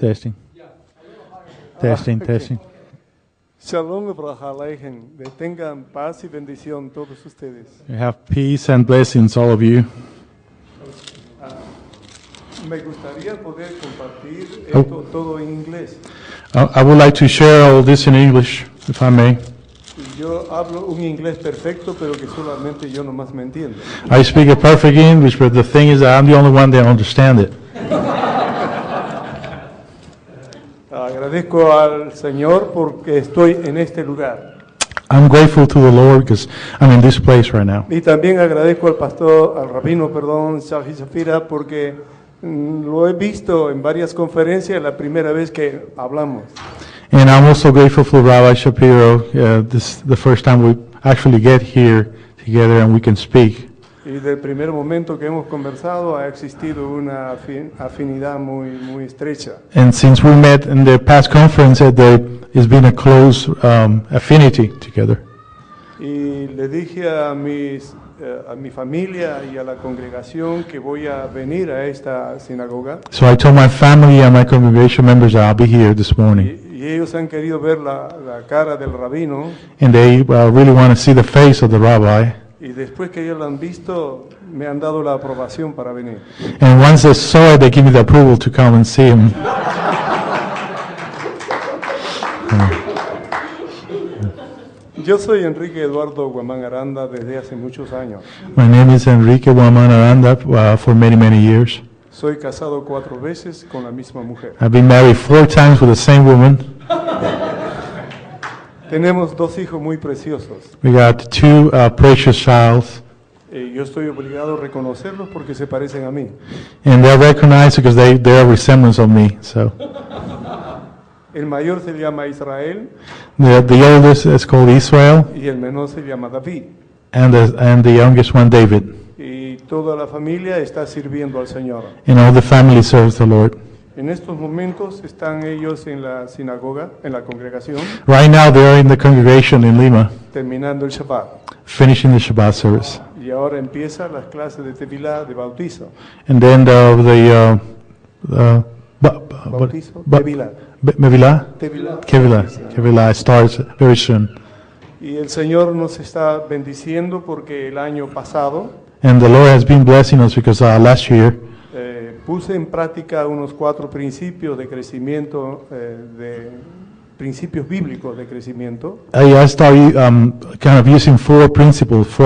Testing. Testing, testing. Shalom Aleichem. Tengan paz y bendición todos ustedes. You have peace and blessings, all of you. Me gustaría poder compartir esto todo en inglés. I would like to share all this in English, if I may. Yo hablo un inglés perfecto, pero que solamente yo nomás me entiendo. I speak a perfect English, but the thing is that I'm the only one that understands it. Agradezco al Señor porque estoy en este lugar. I'm grateful to the Lord because I'm in this place right now. Y también agradezco al rabino, Shahi Shafira, porque lo he visto en varias conferencias, la primera vez que hablamos. And I'm also grateful for Rabbi Shapiro. This is the first time we actually get here together and we can speak. Y del primer momento que hemos conversado ha existido una afinidad muy estrecha. And since we met in the past conference, there has been a close affinity together. Y le dije a mi familia y a la congregación que voy a venir a esta sinagoga. So I told my family and my congregation members that I'll be here this morning. Y ellos han querido ver la cara del rabino. And they really want to see the face of the rabbi. Y después que ellos lo han visto, me han dado la aprobación para venir. And once they saw it, they gave me the approval to come and see him. Yo soy Enrique Eduardo Guamán Aranda desde hace muchos años. My name is Enrique Guamán Aranda for many, many years. Soy casado 4 veces con la misma mujer. I've been married 4 times with the same woman. Tenemos 2 hijos muy preciosos. We got 2 precious childs. Yo estoy obligado a reconocerlos porque se parecen a mí. And they're recognized because they're a resemblance of me. So El mayor se llama Israel. the oldest is called Israel, Y el menor se llama David. and the youngest one David. Y toda la familia está sirviendo al Señor. And all the family serves the Lord. En estos momentos están ellos en la sinagoga, en la congregación, Right now they're in the congregation in Lima, terminando el Shabbat. finishing the Shabbat service. Y ahora empiezan las clases de Tevilá, de bautizo. And then Bautizo, Tevilá. Mevilah? Tevilá. Kevilah starts very soon. Y el Señor nos está bendiciendo porque el año pasado And the Lord has been blessing us because last year puse en práctica unos 4 principios de crecimiento, de principios bíblicos de crecimiento. I started kind of using 4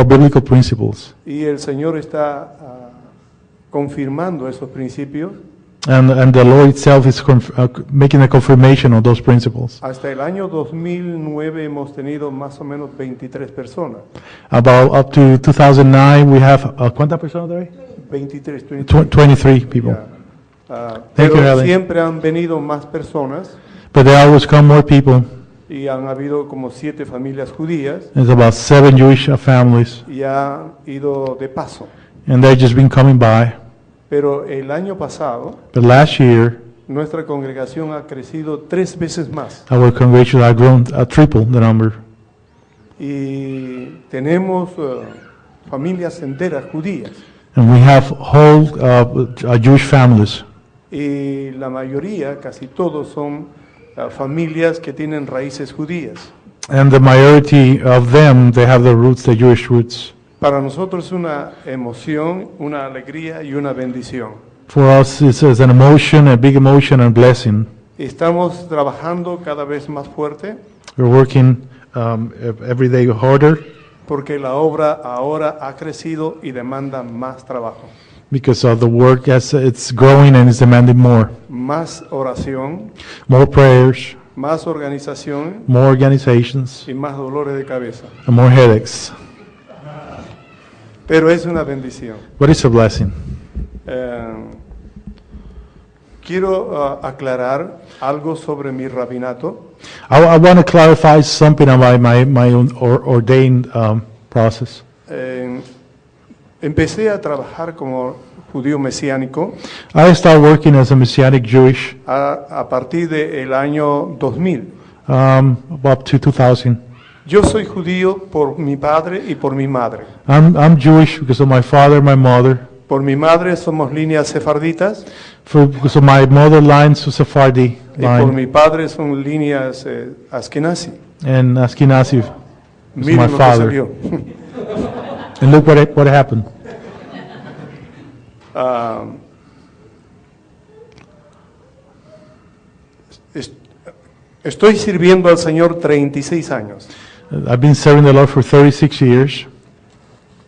biblical principles. Y el Señor está confirmando esos principios. And the Lord itself is making a confirmation of those principles. Hasta el año 2009 hemos tenido más o menos 23 personas. About up to 2009, we have ¿cuántas personas there? 23, 23 people. Pero Alan. siempre han venido más personas But there always come more people. y han habido como 7 familias judías There's about 7 Jewish families, y han ido de paso. and they've just been coming by. Pero el año pasado But last year, nuestra congregación ha crecido 3 veces más our congregation has grown triple the number. y tenemos familias enteras judías And we have whole Jewish families. y la mayoría, casi todos, son familias que tienen raíces judías. And the majority of them, they have the roots, the Jewish roots. Para nosotros es una emoción, una alegría y una bendición. For us, it's an emotion, a big emotion and blessing. Estamos trabajando cada vez más fuerte We're working every day harder porque la obra ahora ha crecido y demanda más trabajo, because of the work as it's growing and it's demanding more. más oración, More prayers, más organización more organizations, y más dolores de cabeza. and more headaches. Pero es una bendición. But it's a blessing. Quiero aclarar algo sobre mi rabinato. I want to clarify something about my own ordained process. Empecé a trabajar como judío mesiánico I started working as a Messianic Jewish a partir del año 2000. up to 2000. Yo soy judío por mi padre y por mi madre. I'm Jewish because of my father and my mother. Por mi madre somos líneas sefarditas So my mother line's a Sephardi y por line, mi padre son líneas Askenazi. and Ashkenazi is Miren my lo que father. salió. And look what happened. Ah, es- estoy sirviendo al Señor 36 años I've been serving the Lord for 36 years,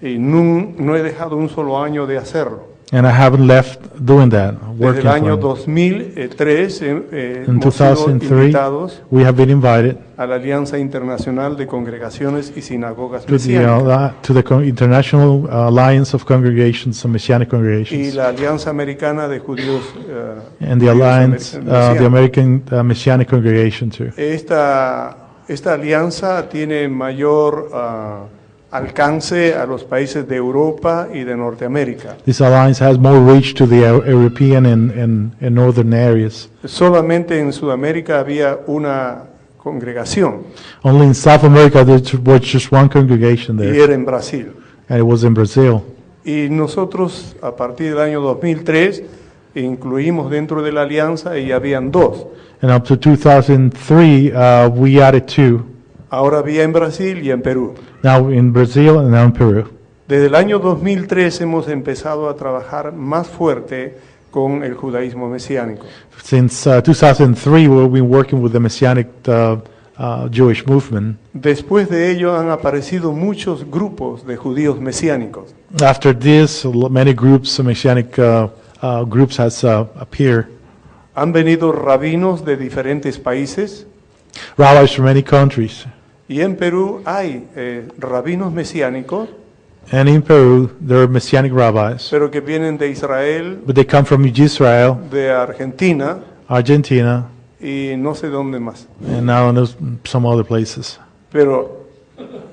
y no he dejado un solo año de hacerlo. and I haven't left doing that, Desde working el año for Him. 2003 In hemos sido 2003, invitados we have been invited a la Alianza Internacional de Congregaciones y Sinagogas to Mesiánicas the International Alliance of Congregations and Messianic y congregations, la Alianza Americana de Judíos and the Judíos Alliance, Mesiánicos. the American Messianic Congregation too. Esta alianza tiene mayor alcance a los países de Europa y de Norteamérica. This alliance has more reach to the European and northern areas. Solamente en Sudamérica había una congregación Only in South America there was just one congregation y there, era en Brasil. and it was in Brazil. Y nosotros, a partir del año 2003, incluimos dentro de la alianza y habían dos. And up to 2003, we added two. Ahora había en Brasil y en Perú. Now in Brazil and now in Peru. Desde el año 2003 hemos empezado a trabajar más fuerte con el judaísmo mesiánico. Since 2003, we've been working with the Messianic Jewish movement. Después de ello han aparecido muchos grupos de judíos mesiánicos. After this, many groups, Messianic groups has appeared. Han venido rabinos de diferentes países Rabbis from many countries. y en Perú hay rabinos mesiánicos, And in Peru, there are Messianic rabbis. pero que vienen de Israel, But they come from Israel, de Argentina Argentina, y no sé dónde más. and now in some other places. Pero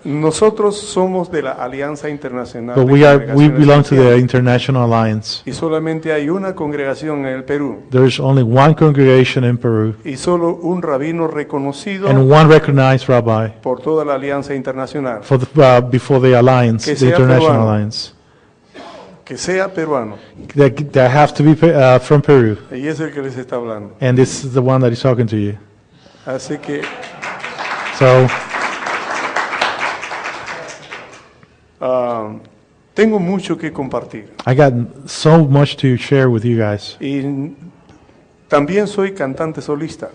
nosotros somos de la Alianza Internacional But de we Congregaciones belong to the Cristianas, International Alliance. y solamente hay una congregación en el Perú There's only one congregation in Peru y solo un rabino reconocido and one recognized rabbi por toda la Alianza Internacional, for before the alliance, Que the sea International peruano. Alliance. que sea peruano, That has to be from Peru, y es el que les está hablando. and this is the one that is talking to you. Así que So tengo mucho que compartir. I got so much to share with you guys. Y también soy cantante solista.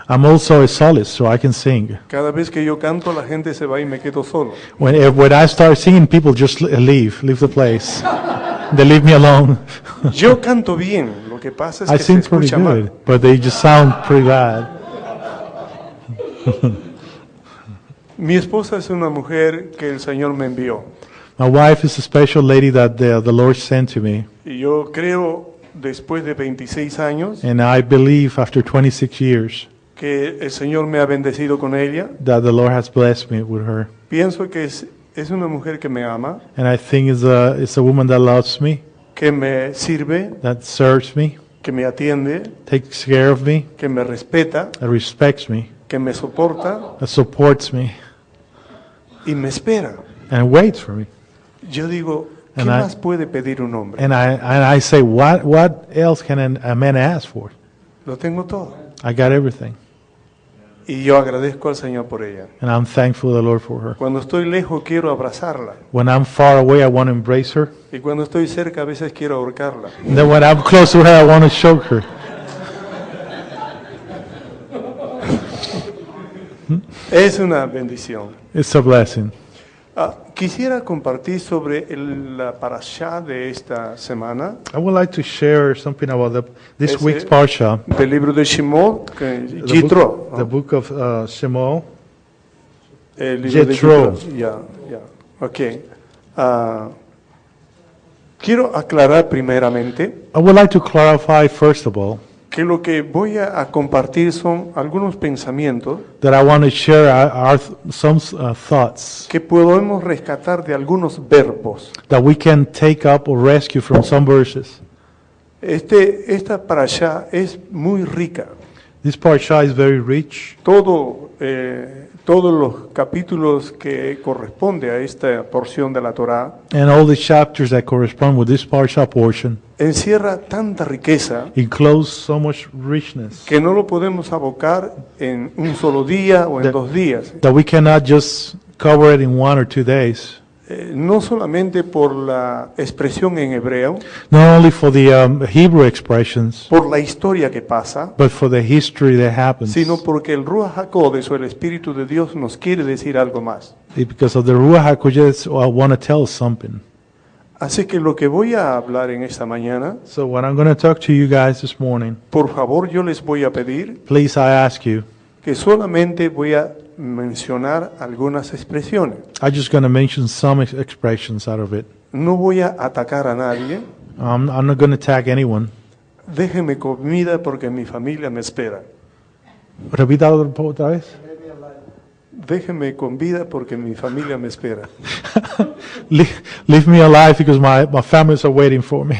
I'm also a soloist, so I can sing. Cada vez que yo canto, la gente se va y me quedo solo. When I start singing, people just leave the place. They leave me alone. Yo canto bien, lo que pasa es I que se sing pretty escucha mal. good, but they just sound pretty bad. Mi esposa es una mujer que el Señor me envió. My wife is a special lady that the Lord sent to me, Y yo creo, después de 26 años, and I believe after 26 years que el Señor me ha bendecido con ella. that the Lord has blessed me with her. Pienso que es una mujer que me ama, And I think it's a woman that loves me, que me sirve, that serves me, que me atiende, takes care of me, que me respeta, that respects me, que me soporta that supports me, y me espera. and waits for me. Yo digo, ¿qué And I- más puede pedir un hombre? And I say, what else can a man ask for? Lo tengo todo. I got everything. Y yo agradezco al Señor por ella. And I'm thankful to the Lord for her. Cuando estoy lejos quiero abrazarla. When I'm far away, I want to embrace her. Y cuando estoy cerca a veces quiero ahorcarla. And then when I'm close to her, I want to choke her. Es una bendición. It's a blessing. Quisiera compartir sobre la parashá de esta semana, I would like to share something about this Ese- week's parsha, del libro de Shimon, que the Jitro. book, the book of Shemot. El libro de Jethro. Jethro. Ya. Ok. Quiero aclarar primeramente I would like to clarify, first of all, que lo que voy a compartir son algunos pensamientos that I want to share some thoughts que podemos rescatar de algunos verbos. that we can take up or rescue from some verses. Esta parashá es muy rica. This parsha is very rich. Todos los capítulos que corresponde a esta porción de la Torá And all the chapters that correspond with this parsha portion encierra tanta riqueza enclose so much richness que no lo podemos abocar en un solo día o en 2 días. that we cannot just cover it in 1 or 2 days. No solamente por la expresión en hebreo, Not only for the Hebrew expressions, por la historia que pasa, but for the history that happens. sino porque el Ruach HaKodesh o el Espíritu de Dios nos quiere decir algo más. Because of the Ruach HaKodesh, I want to tell something. Así que lo que voy a hablar en esta mañana, So what I'm going to talk to you guys this morning, por favor yo les voy a pedir please I ask you, que solamente voy a mencionar algunas expresiones. I'm just going to mention some expressions out of it. No voy a atacar a nadie. I'm not going to tag anyone. Déjenme comida porque mi familia me espera. Repita otra vez. Déjenme con vida porque mi familia me espera. Leave me alive because my families are waiting for me.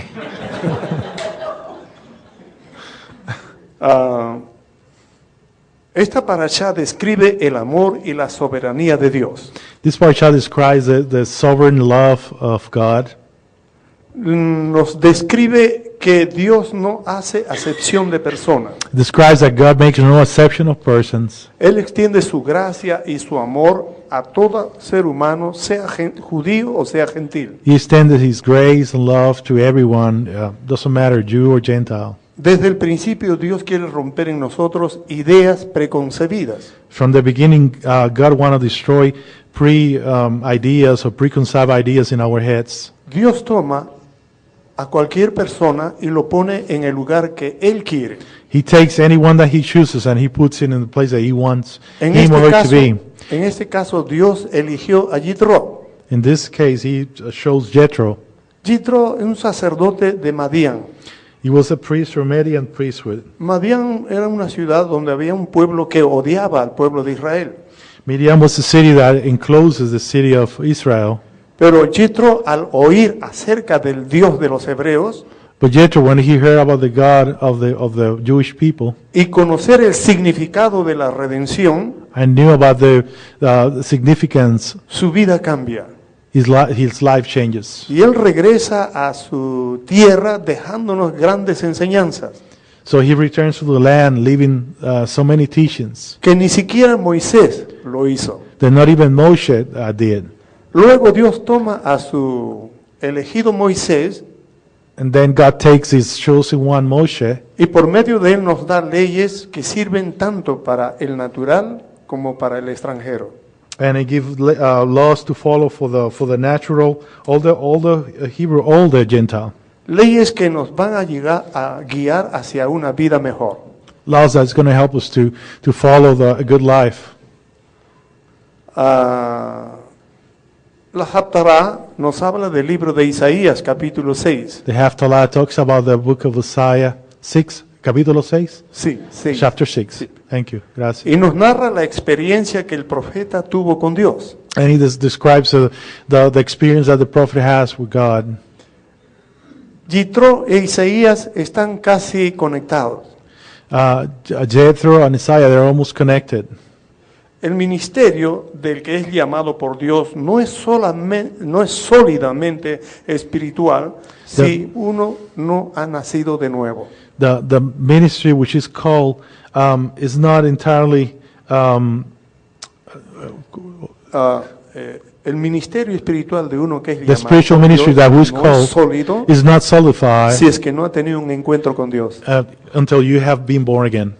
Esta parashá describe el amor y la soberanía de Dios. This parsha describes the sovereign love of God. Nos describe que Dios no hace acepción de personas. It describes that God makes no exception of persons. Él extiende su gracia y su amor a todo ser humano, sea judío o sea gentil. He extended His grace and love to everyone, doesn't matter Jew or Gentile. Desde el principio Dios quiere romper en nosotros ideas preconcebidas. From the beginning, God wanted to destroy ideas or preconceived ideas in our heads. Dios toma a cualquier persona y lo pone en el lugar que Él quiere. He takes anyone that He chooses and He puts it in the place that He wants En him or her to be. este caso, Dios eligió a Jitro. In this case, He chose Jethro. Jitro es un sacerdote de Madián. He was a priest from Median priesthood. Madián era una ciudad donde había un pueblo que odiaba al pueblo de Israel. Midian was a city that encloses the city of Israel. Pero Jitro, al oír acerca del Dios de los hebreos But Jethro, when he heard about the God of the Jewish people y conocer el significado de la redención, and knew about the significance, su vida cambia. his life changes. Y él regresa a su tierra dejándonos grandes enseñanzas So he returns to the land, leaving so many teachings que ni siquiera Moisés lo hizo. that not even Moshe did. Luego Dios toma a su elegido Moisés And then God takes His chosen one, Moshe, y por medio de él nos da leyes que sirven tanto para el natural como para el extranjero. and He gives laws to follow for the natural, all the Hebrew, all the Gentile. Leyes que nos van a llegar a guiar hacia una vida mejor. Laws that's going to help us to follow a good life. La Haftarah nos habla del libro de Isaías, capítulo 6. The Haftarah talks about the book of Isaiah 6, capítulo 6, Sí, sí. chapter 6. Thank you. Gracias. Y nos narra la experiencia que el profeta tuvo con Dios. And he describes the experience that the prophet has with God. Jitro e Isaías están casi conectados. Jethro and Isaiah, they're almost connected. El ministerio del que es llamado por Dios no es sólidamente espiritual si uno no ha nacido de nuevo. The ministry which is called is not entirely El ministerio espiritual de uno que es the llamado spiritual por ministry Dios that was no es called sólido is not solidified si es que no ha tenido un encuentro con Dios. until you have been born again.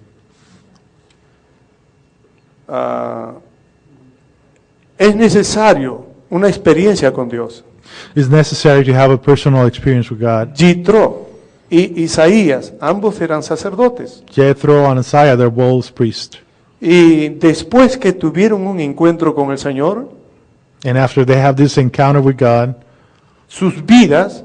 Es necesario una experiencia con Dios. It's necessary to have a personal experience with God. Jitro y Isaías, ambos eran sacerdotes. Jethro and Isaiah, they're both priests. Y después que tuvieron un encuentro con el Señor, And after they have this encounter with God, sus vidas,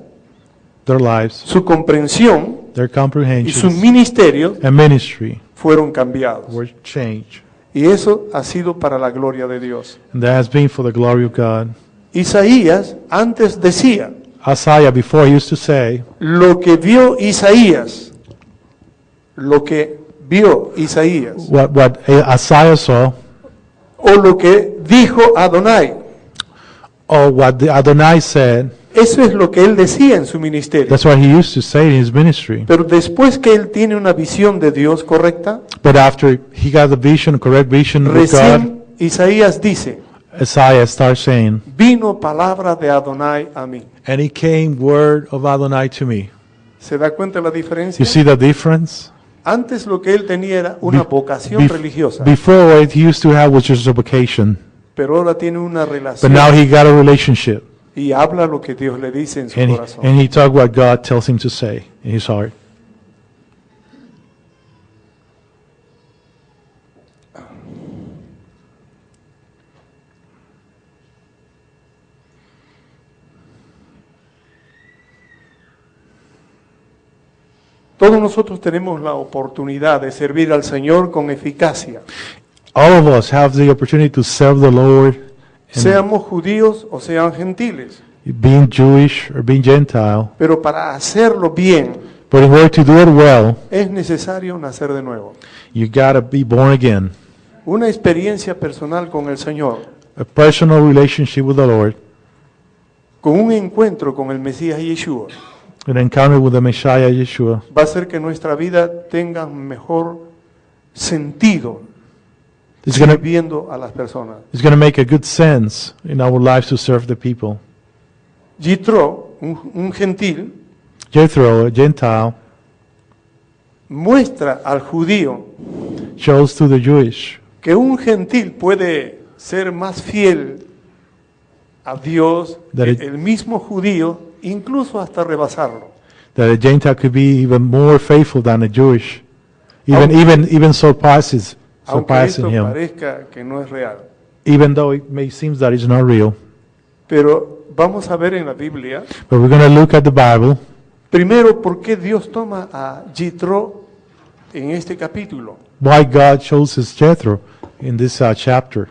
their lives, su comprensión their y su comprehensions, ministerio and ministry fueron cambiados. were changed. Y eso ha sido para la gloria de Dios. And that has been for the glory of God. Isaías antes decía, Isaiah before he used to say, lo que vio Isaías, lo que vio Isaías what Isaiah saw, o lo que dijo Adonai. or what the Adonai said. Eso es lo que él decía en su ministerio. That's what he used to say in his ministry. Pero después que él tiene una visión de Dios correcta, But after he got the vision, correct vision of God, recién Isaías dice, Isaiah starts saying, vino palabra de Adonai a mí. "And he came word of Adonai to me." ¿Se da cuenta la diferencia? You see the difference? Antes lo que él tenía era una vocación religiosa, Before, what he used to have was just a vocation, pero ahora tiene una but relación now he got a relationship, y habla lo que Dios le dice en su and corazón. he talked what God tells him to say in his heart. Todos nosotros tenemos la oportunidad de servir al Señor con eficacia, All of us have the opportunity to serve the Lord, seamos judíos o sean gentiles, being Jewish or being Gentile. pero para hacerlo bien But in order to do it well, es necesario nacer de nuevo. you gotta be born again. Una experiencia personal con el Señor, A personal relationship with the Lord, con un encuentro con el Mesías Yeshua, an encounter with the Messiah Yeshua, va a hacer que nuestra vida tenga mejor sentido it's gonna sirviendo a las personas. make a good sense in our lives to serve the people. Yitro, un gentil, Jethro, a Gentile, muestra al judío shows to the Jewish que un gentil puede ser más fiel a Dios That que it- el mismo judío, incluso hasta rebasarlo. that a Gentile could be even more faithful than a Jewish, Aunque- even surpasses Aunque surpassing esto him, parezca que no es real. even though it may seem that it's not real. Pero vamos a ver en la Biblia, But we're going to look at the Bible. primero, por qué Dios toma a Yitro en este capítulo. Why God chooses Jethro in this chapter.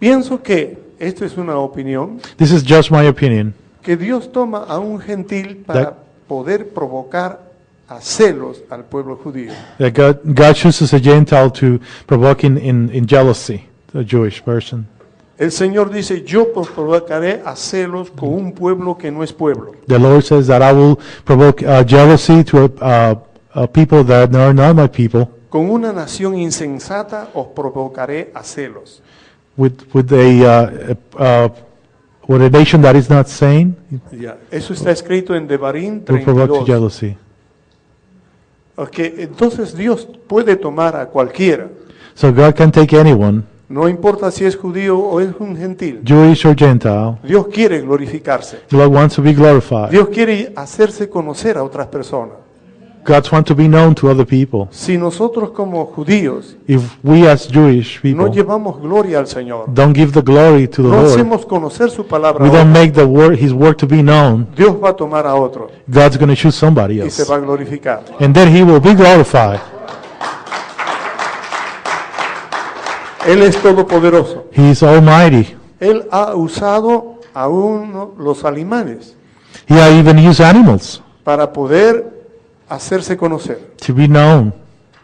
Pienso que, esto es una opinión, This is just my opinion. que Dios toma a un gentil para That- poder provocar a celos al pueblo judío. That God chooses a Gentile to provoke in jealousy a Jewish person. El Señor dice, yo provocaré a celos con un pueblo que no es pueblo. The Lord says that I will provoke jealousy to a people that are not my people. Con una nación insensata os provocaré a celos. With a nation that is not sane, Eso está escrito en Devarim will provoke to 32. jealousy. Ok, entonces Dios puede tomar a cualquiera, So God can take anyone, no importa si es judío o es un gentil. Jewish or Gentile. Dios quiere glorificarse. God wants to be glorified. Dios quiere hacerse conocer a otras personas. God wants to be known to other people. Si nosotros como judíos If we as Jewish no people llevamos gloria al Señor, don't give the glory to the no Lord, hacemos conocer su palabra, we a don't otros, make the word, His word to be known, Dios va a tomar a otro God's going to choose somebody y se else. va a glorificar. And then He will be glorified. Él es todopoderoso. He is almighty. Él ha usado aún los animales He even used animals para poder hacerse conocer. to be known.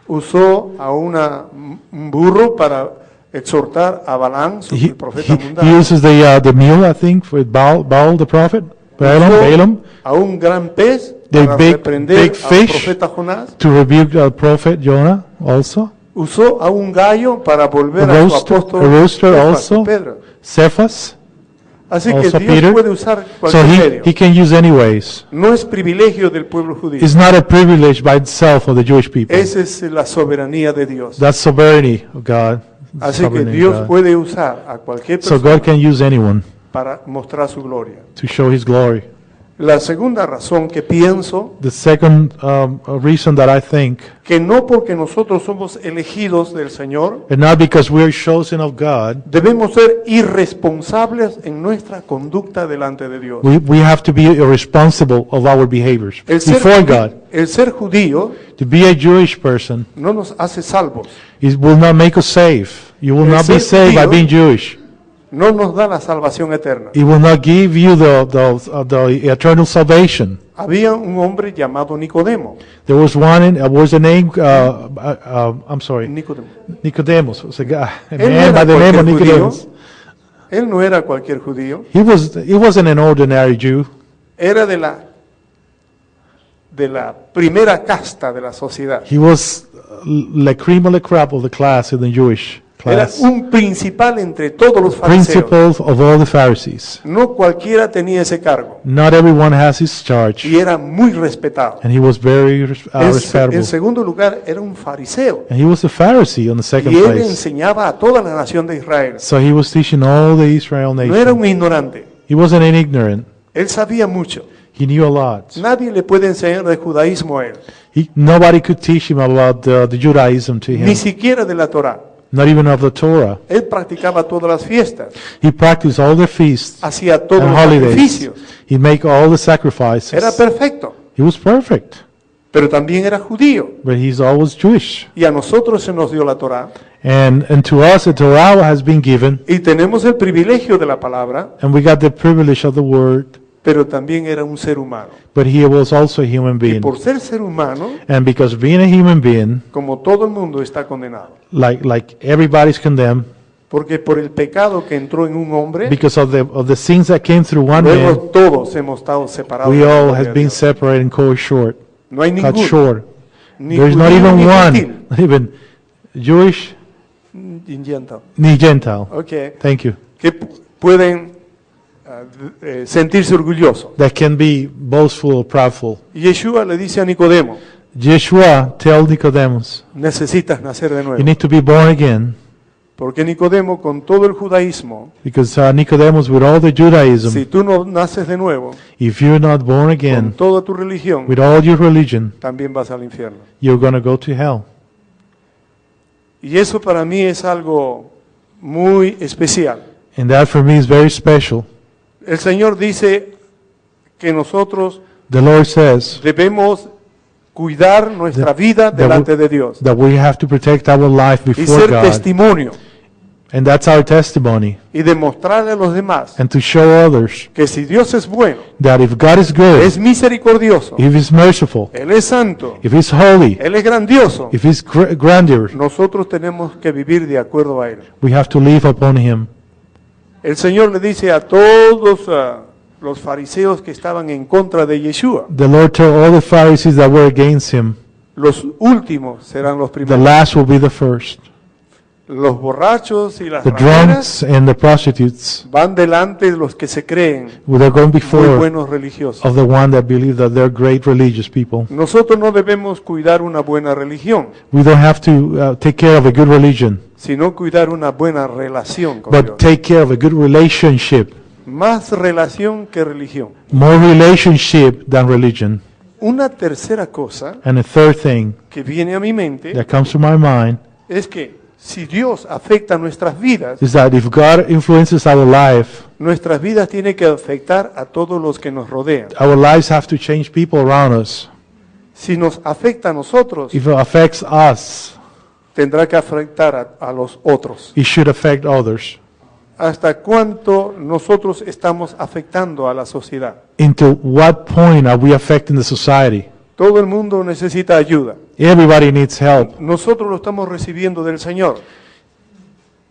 Usó a un burro para exhortar a Balaam, He, el profeta he mundano. uses the mule, I think, for Baal the prophet, Balaam, A un gran pez The para big reprender al fish. profeta Jonás. to rebuke the prophet Jonah also. Usó a un gallo para volver A a su rooster, apóstol a rooster Cefas, also. Pedro. Cephas. Así que Also Dios Peter. puede usar So cualquier he medio. can use any ways. No es privilegio del pueblo judío. It's not a privilege by itself of the Jewish people. Esa es la soberanía de Dios. That's sovereignty of God. Así que Sovereignty of Dios God. puede usar a cualquier So persona God can use anyone para mostrar su gloria. to show His glory. La segunda razón que pienso, The second reason that I think, que no porque nosotros somos elegidos del Señor, and not because we're chosen of God, debemos ser irresponsables en nuestra conducta delante de Dios. we have to be irresponsible of our behaviors before God. El ser judío To be a Jewish person, no nos hace salvos. it will not make us safe. You will El not be ser saved by judío being Jewish. no nos da la salvación eterna. It will not give you the eternal salvation. Había un hombre llamado Nicodemo. There was one, what was the name? I'm sorry, Nicodemo. Nicodemus. It was a guy, a Él no man era by the name of cualquier judío. Nicodemus. Él no era cualquier judío. He wasn't an ordinary Jew. Era de la primera casta de la sociedad. He was the cream of the crop of the class in the Jewish Era class. un principal entre todos los fariseos. Principal of all the Pharisees. No cualquiera tenía ese cargo. Not everyone has his charge. Y era muy respetado. And he was very respectable. En segundo lugar, era un fariseo. And he was a Pharisee on the second Y él place. enseñaba a toda la nación de Israel. So he was teaching all the Israel No era nation. un ignorante. He wasn't an ignorant. Él sabía mucho. He knew a lot. Nadie le puede enseñar de judaísmo a él. Nobody could teach him about the Judaism to him. Ni siquiera de la Torá. Not even of the Torah. Él practicaba todas las fiestas. He practiced all the feasts Hacía todos and los holidays. sacrificios. He'd make all the sacrifices. Era perfecto. He was perfect. Pero también era judío. But he's always Jewish. Y a nosotros se nos dio la Torá. And to us, the Torah has been given, Y tenemos el privilegio de la palabra. and we got the privilege of the word, Pero también era un ser humano. but he was also a human Y being. por ser ser humano, And because being a human being, como todo el mundo está condenado. like everybody's condemned, Porque por el pecado que entró en un hombre, because of the sins that came through one luego man, todos hemos estado separados. we de la all gloria have de been Dios. separated and cut short. No hay Cut ninguno. short. Ni There's not judío, even ni one, gentil. not even Jewish, Ni gentil. ni Gentile. Okay. Thank you. Que pueden sentirse orgullosos. That can be boastful or proudful. Y Yeshua le dice a Nicodemo, Yeshua tell Nicodemus, necesitas nacer de you nuevo. need to be born again, Porque Nicodemo, con todo el judaísmo, because Nicodemus, with all the Judaism, si tú no naces de nuevo, if you're not born con again, toda tu religión, with all your religion, también vas al infierno. you're going to go to hell. Y eso para mí es algo muy especial. And that for me is very special. El Señor dice que nosotros The Lord says debemos cuidar nuestra vida delante de Dios that we have to protect our life y before ser God. testimonio And that's our testimony. y demostrarle a los demás And to show others que si Dios es bueno, that if God is good, es misericordioso, if He's merciful, Él es santo, if He's holy, Él es grandioso, if He's grandeur, nosotros tenemos que vivir de acuerdo a Él. we have to live upon Him. El Señor le dice a todos los fariseos que estaban en contra de Yeshua, The Lord told all the Pharisees that were against Him, los últimos serán los the primeros. last will be the first. Los borrachos y las The rameras drunks and the prostitutes, van delante de los que se creen they're going muy before buenos religiosos. of the one that believe that they're great religious people. Nosotros no debemos cuidar una buena religión, We don't have to take care of a good religion, sino cuidar una buena relación con but Dios. take care of a good relationship. Más relación que religión. More relationship than religion. Una tercera cosa And the third thing que viene a mi mente that comes to my mind es que si Dios afecta nuestras vidas, is that if God influences our life, nuestras vidas tienen que afectar a todos los que nos rodean. our lives have to change people around us. Si nos afecta a nosotros, If it affects us, tendrá que afectar a los otros. it should affect others. ¿Hasta cuánto nosotros estamos afectando a la sociedad? Into what point are we affecting the society? Todo el mundo necesita ayuda. Everybody needs help. Nosotros lo estamos recibiendo del Señor.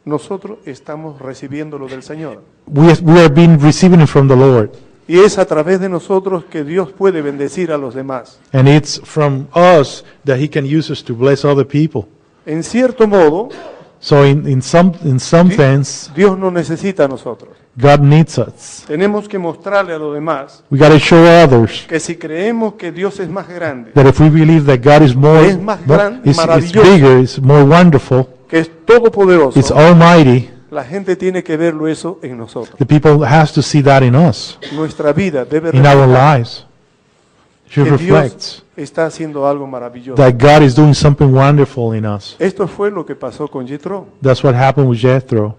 Nosotros estamos recibiéndolo del Señor. We are being receiving it from the Lord. Y es a través de nosotros que Dios puede bendecir a los demás. And it's from us that He can use us to bless other people. En cierto modo, So in some sense, Dios no necesita a nosotros. God needs us. Tenemos que mostrarle a los demás We got to show others que si creemos que Dios es más grande, that if we believe that God is more, Es más gran- is maravilloso. bigger, is more wonderful, que es todopoderoso, it's almighty, la gente tiene que verlo eso en nosotros. the people has to see that in us, Nuestra vida debe in our reflejar lives. It should que reflect Dios está haciendo algo maravilloso. that God is doing something wonderful in us. Esto fue lo que pasó con Jethro. That's what happened with Jethro.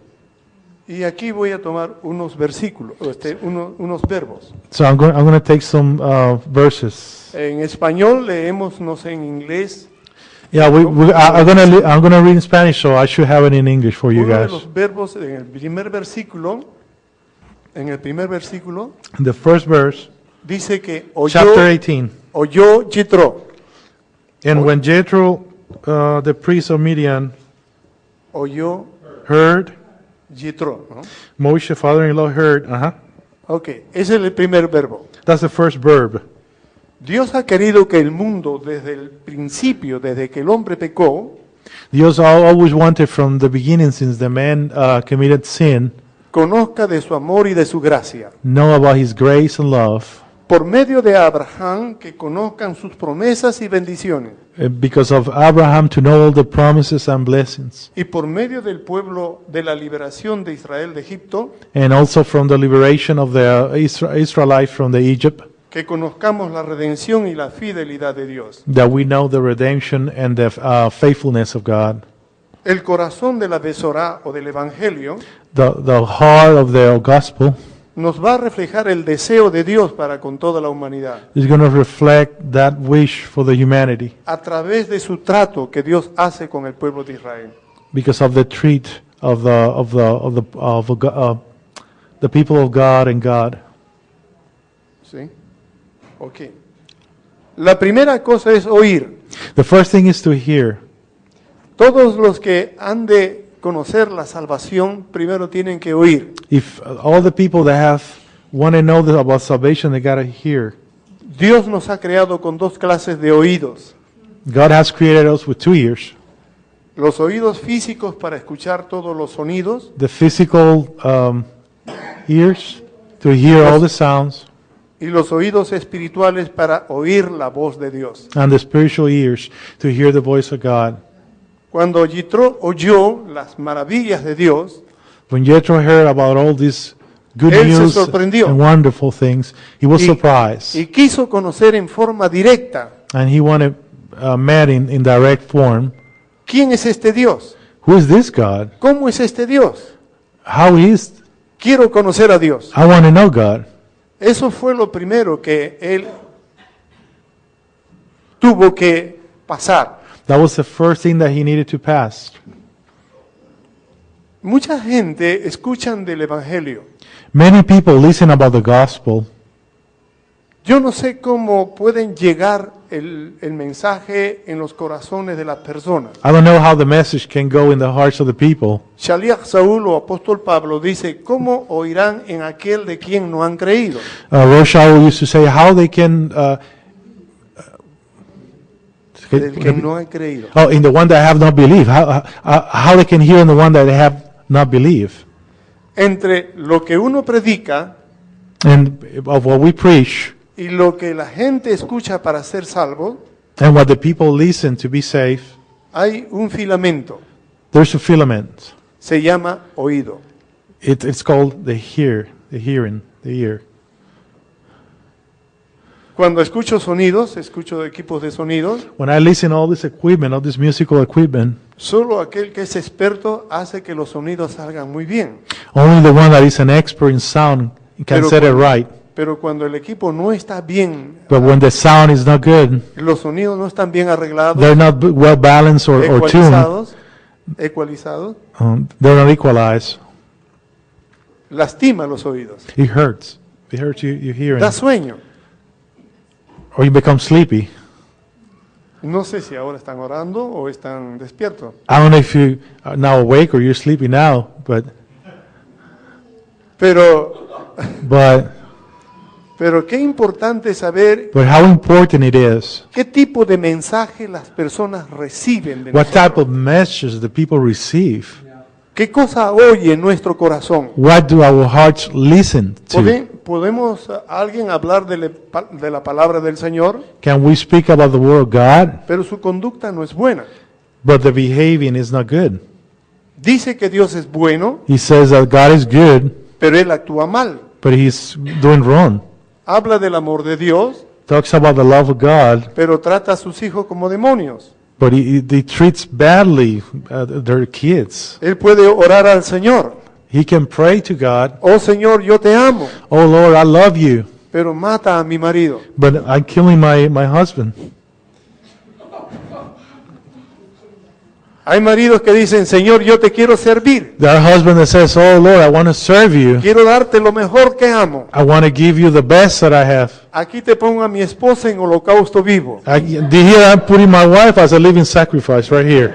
Y aquí voy a tomar unos versículos, unos verbos. So I'm going to take some verses. En español leemos, no sé en inglés, Yeah, I'm gonna read in Spanish, so I should have it in English for you Uno de guys. los verbos en el primer versículo, The first verse, dice que chapter 18. oyó Jethro, And when Jethro, the priest of Midian, oyó heard, Jethro, ¿no? Moshe, father-in-law, heard. Ok, ese es el primer verbo. That's the first verb. Dios ha querido que el mundo desde el principio, desde que el hombre pecó, Dios always wanted from the beginning, since the man committed sin, conozca de su amor y de su gracia. know about his grace and love. Por medio de Abraham, que conozcan sus promesas y bendiciones. Because of Abraham, to know all the promises and blessings. Y por medio del pueblo de la liberación de Israel de Egipto, And also from the liberation of the Israelites from the Egypt, que conozcamos la redención y la fidelidad de Dios. that we know the redemption and the faithfulness of God. El corazón de la Besorá o del Evangelio The heart of the gospel nos va a reflejar el deseo de Dios para con toda la humanidad, is going to reflect that wish for the humanity a través de su trato que Dios hace con el pueblo de Israel. because of the treat of the people of God and God. ¿Sí? Ok. La primera cosa es oír. The first thing is to hear. Todos los que han de conocer la salvación primero tienen que oír. If all the people that want to know about salvation, they got to hear. Dios nos ha creado con dos clases de oídos. God has created us with two ears. Los oídos físicos para escuchar todos los sonidos The physical ears to hear all the sounds, y los oídos espirituales para oír la voz de Dios. and the spiritual ears to hear the voice of God. Cuando Jethro oyó las maravillas de Dios, When Jethro heard about all these good Él se news sorprendió. and wonderful things, he was y, surprised, y quiso conocer en forma directa and he wanted met in direct form. quién es este Dios, Who is this God? cómo es este Dios. How is? Quiero conocer a Dios. I want to know God. Eso fue lo primero que él tuvo que pasar. That was the first thing that he needed to pass. Mucha gente escuchan del Evangelio. Many people listen about the gospel. Yo no sé cómo pueden llegar el mensaje en los corazones de las personas. I don't know how the message can go in the hearts of the people. Shaliach Saúl o apóstol Pablo dice, ¿cómo oirán en aquel de quien no han creído? Roshau used to say how they can. Del que no han creído. Oh, in the one that have not believed. How they can hear in the one that they have not believed. Entre lo que uno predica And of what we preach y lo que la gente escucha para ser salvo, and what the people listen to be saved, hay un filamento. there's a filament. Se llama oído. It's called the hearing, the ear. Cuando escucho sonidos, escucho equipos de sonidos, When I listen to all this equipment, all this musical equipment, solo aquel que es experto hace que los sonidos salgan muy bien. only the one that is an expert in sound can Pero set it cuando- right. Pero cuando el equipo no está bien, But when the sound is not good, los sonidos no están bien arreglados, they're not well balanced or tuned, ecualizados, they're not equalized. lastima los oídos. It hurts. It hurts you hearing. Da sueño. Or you become sleepy. No sé si ahora están orando o están despiertos. I don't know if you are now awake or you're sleepy now, but Pero qué importante saber how important it is. qué tipo de mensaje las personas reciben de What type nosotros. of messages the people receive. ¿Qué cosa oye en nuestro corazón? What do our hearts listen to? ¿Podemos alguien hablar de la palabra del Señor, Can we speak about the word of God, pero su conducta no es buena? but the behaving is not good? Dice que Dios es bueno, He says that God is good, pero él actúa mal. but he's doing wrong. Habla del amor de Dios, Talks about the love of God, pero trata a sus hijos como demonios. but he treats badly their kids. Él puede orar al Señor. He can pray to God, Oh Señor, yo te amo, oh Lord, I love you, pero mata a mi marido. but I'm killing my husband. Hay maridos que dicen, Señor, yo te quiero servir. There are husbands that says, "Oh Lord, I want to serve you. Quiero darte lo mejor que amo. I want to give you the best that I have." Aquí te pongo a mi esposa en holocausto vivo. Here I'm putting my wife as a living sacrifice right here.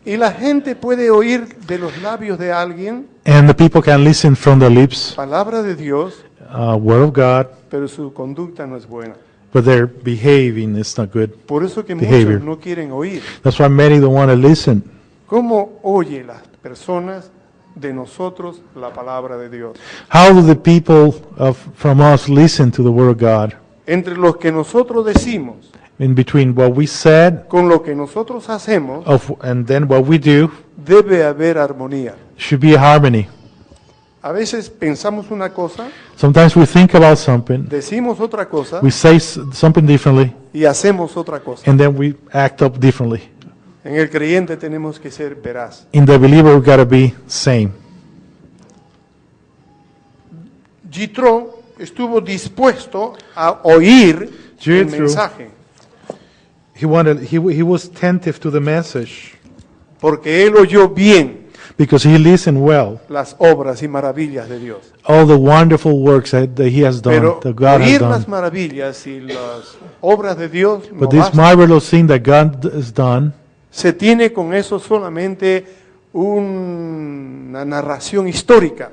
Y la gente puede oír de los labios de alguien And the people can listen from the lips, palabra de Dios, word of God, pero su conducta no es buena. but their behaving is not good. Por eso que Behavior. muchos no quieren oír. That's why many don't want to listen. ¿Cómo oye las personas de nosotros la palabra de Dios? How do the people from us listen to the word of God? Entre los que nosotros decimos, In between what we said con lo que nosotros hacemos, and then what we do, debe haber armonía. should be a harmony. A veces pensamos una cosa, Sometimes we think about something, decimos otra cosa we say something differently, y hacemos otra cosa. and then we act up differently. En el creyente tenemos que ser veraz. In the believer, we got to be same. Jitro estuvo dispuesto a oír el Jethro. mensaje, He was attentive to the message porque él oyó bien because he listened well. las obras y maravillas de Dios. All the wonderful works that he has done, Pero that God has oír las done. maravillas y las obras de Dios no But this basta. marvelous thing that God has done, Se tiene con eso solamente una narración histórica.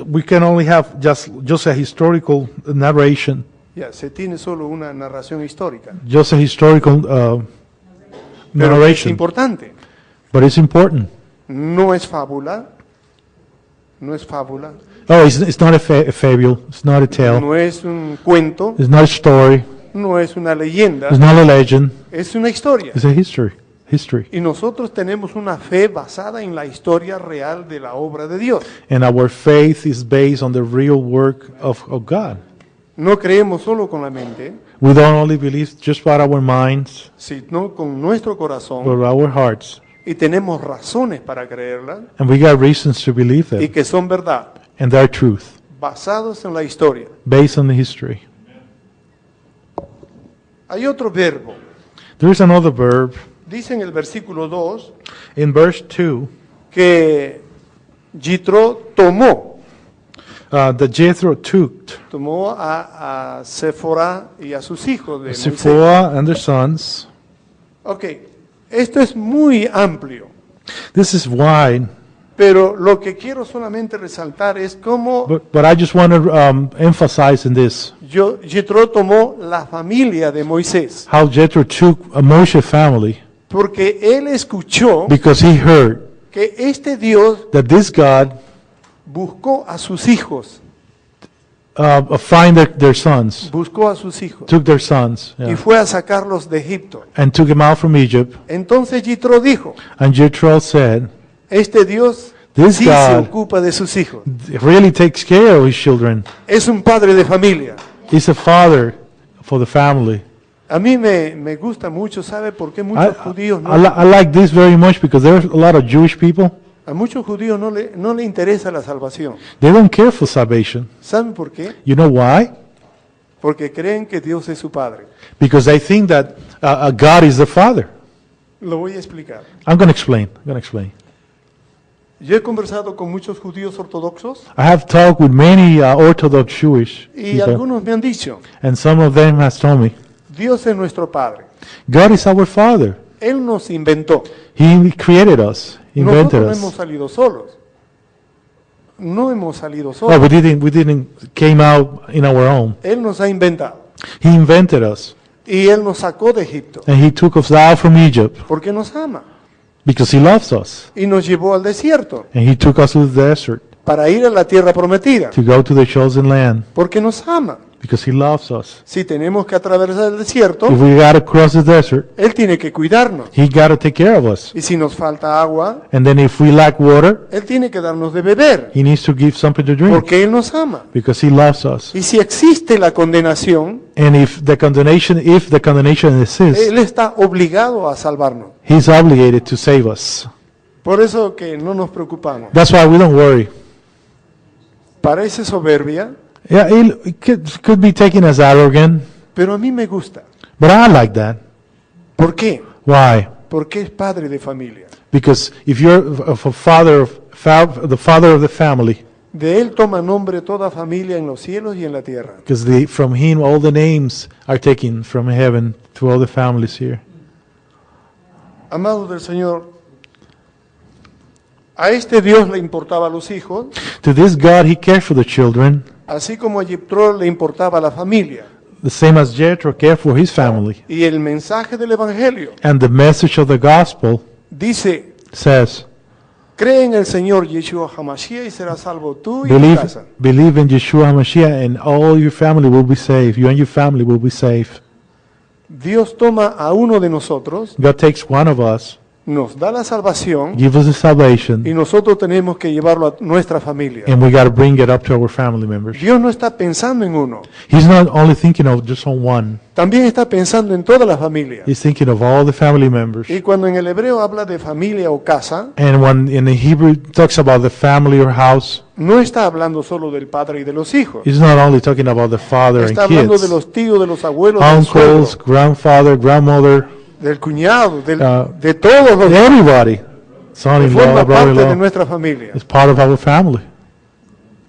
we can only have just a historical narration, Ya, se tiene solo una narración histórica. just a historical Pero es narration. importante. But it's important. No es fábula. No es fábula. Oh, it's not a fable. It's not a tale. No es un cuento. It's not a story. No es una leyenda. It's not a legend. Es una historia. It's a history. History. Y nosotros tenemos una fe basada en la historia real de la obra de Dios. And our faith is based on the real work of God. No creemos solo con la mente, We don't only believe just by our minds, sino con nuestro corazón. but our hearts. Y tenemos razones para creerla And we got reasons to believe y it. que son verdad, And they're truth, basados en la historia. based on the history. Hay otro verbo. There's another verb Dice en el versículo 2 in verse 2 que Jitro tomó that Jethro took a Séfora y a sus hijos de Moisés. Zipporah and their sons. Ok, esto es muy amplio, This is wide, pero lo que quiero solamente resaltar es cómo but I just want to emphasize in this Jitro tomó la familia de Moisés, how Jethro took a Moshe family porque él escuchó because he heard que este Dios that this God buscó a sus hijos, find their sons, buscó a sus hijos took their sons, y yeah, fue a sacarlos de Egipto. and took him out from Egypt. Entonces Jitro dijo, And Jethro said, este Dios This sí se God ocupa de sus hijos, really takes care of his children. es un padre de familia. He's a father for the family. A mí me gusta mucho, ¿sabe por qué muchos judíos no? I like this very much because there's a lot of Jewish people. A muchos judíos no le interesa la salvación. They don't care for salvation. ¿Saben por qué? You know why? Porque creen que Dios es su padre. Because they think that God is the father. Lo voy a explicar. I'm going to explain. Yo he conversado con muchos judíos ortodoxos I have talked with many Orthodox Jewish y people, algunos me han dicho, and some of them has told me, Dios es nuestro padre. God is our father. Él nos inventó. He created us, invented Nosotros no hemos us. salido solos. No hemos salido Oh, solos. we didn't came out in our own. Él nos ha inventado. He invented us, Y Él nos sacó de Egipto. and He took us out from Egypt Porque nos ama. because He loves us, Y nos llevó al desierto and He took us to the desert para ir a la tierra prometida. to go to the chosen land Porque nos ama. because He loves us. Si tenemos que atravesar el desierto, If we got to cross the desert, Él tiene que cuidarnos. He got to take care of us. Y si nos falta agua, And then if we lack water, Él tiene que darnos de beber. He needs to give something to drink Porque Él nos ama. because He loves us. Y si existe la condenación, And if the condemnation exists, Él está obligado a salvarnos. He's obligated to save us. Por eso que no nos preocupamos. That's why we don't worry. Parece soberbia, Yeah, it could be taken as arrogant, pero a mí me gusta. but I like that. ¿Por qué? Why? Porque es padre de familia. Because if you're of a father the father of the family, De él toma nombre toda familia en los cielos y en la tierra. because from him all the names are taken from heaven to all the families here. Amados del Señor, a este Dios le importaba a los hijos, To this God, he cared for the children, así como a Jethro le importaba a la familia. the same as Jethro cared for his family. Y el mensaje del Evangelio And the message of the gospel dice, says, cree en el Señor Yeshua HaMashiach y serás salvo tú y tu believe, casa. believe in Yeshua HaMashiach and all your family will be saved. You and your family will be saved. Dios toma a uno de nosotros, God takes one of us, nos da la salvación gives us the salvation, y nosotros tenemos que llevarlo a nuestra familia. and we got to bring it up to our family members. Dios no está pensando en uno, He's not only thinking of just on one. también está pensando en toda la familia. He's thinking of all the family members. Y cuando en el hebreo habla de familia o casa, And when in the Hebrew it talks about the family or house, no está hablando solo del padre y de los hijos. he's not only talking about the father and Está hablando de kids, los tíos, de los abuelos, del uncles, suegro, grandfather, grandmother, del cuñado, de todos everybody, los que son-in-law, forman parte de brother-in-law, nuestra familia. is part of our family.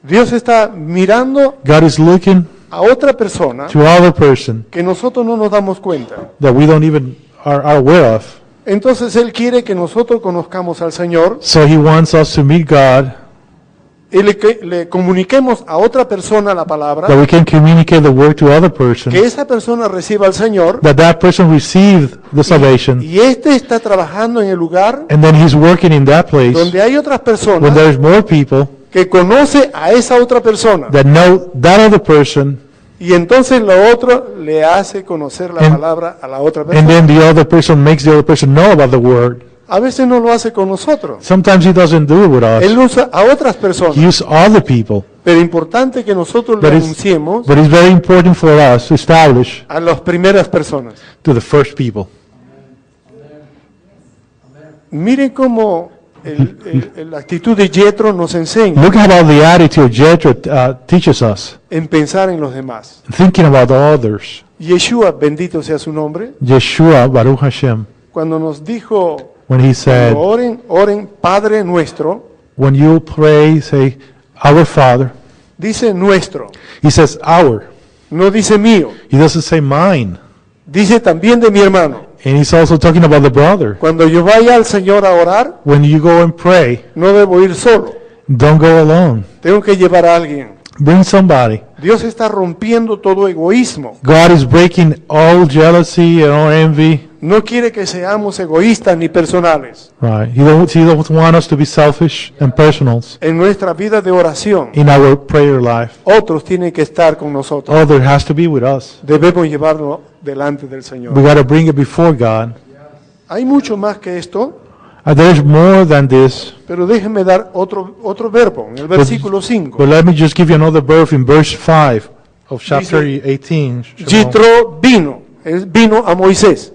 Dios está mirando God is looking a otra persona to other person que nosotros no nos damos cuenta. that we don't even are aware of. Entonces Él quiere que nosotros conozcamos al Señor So he wants us to meet God, y le comuniquemos a otra persona la palabra, that we can communicate the word to other person, que esa persona reciba al Señor that person received the salvation, y este está trabajando en el lugar and then he's working in that place donde hay otras when personas there's more people que conoce a esa otra persona that know that other person, y entonces lo otro le hace conocer la And- palabra a la otra and persona. then the other person makes the other person know about the word. A veces no lo hace con nosotros. Sometimes he doesn't do it with Él us. usa a otras personas, He uses other people. pero importante que nosotros le But it's, anunciemos but it's very important for us to establish a las primeras personas. to the first people. Miren cómo la actitud de Jethro nos enseña Look about the attitude Jethro teaches us, en pensar en los demás. thinking about the others. Yeshua, bendito sea su nombre, Yeshua, Baruch Hashem, cuando nos dijo, when he said, cuando oren, oren Padre nuestro, when you pray, say, our Father. dice nuestro, He says our. no dice mío, He doesn't say mine. dice también de mi hermano. And he's also talking about the brother. Cuando yo vaya al Señor a orar, When you go and pray, no debo ir solo, don't go alone. tengo que llevar a alguien. Bring somebody. Dios está rompiendo todo egoísmo. God is breaking all jealousy and all envy. No quiere que seamos egoístas ni personales. Right. He don't want us to be selfish and personals En nuestra vida de oración, in our prayer life. otros tienen que estar con nosotros. Other has to be with us. Debemos llevarlo delante del We Señor. got to bring it before God. Hay mucho más que esto, There's more than this. pero déjenme dar otro verbo, en el versículo 5. But let me just give you another verse in verse 5 of chapter Dice, 18. Jethro vino, él vino a Moisés.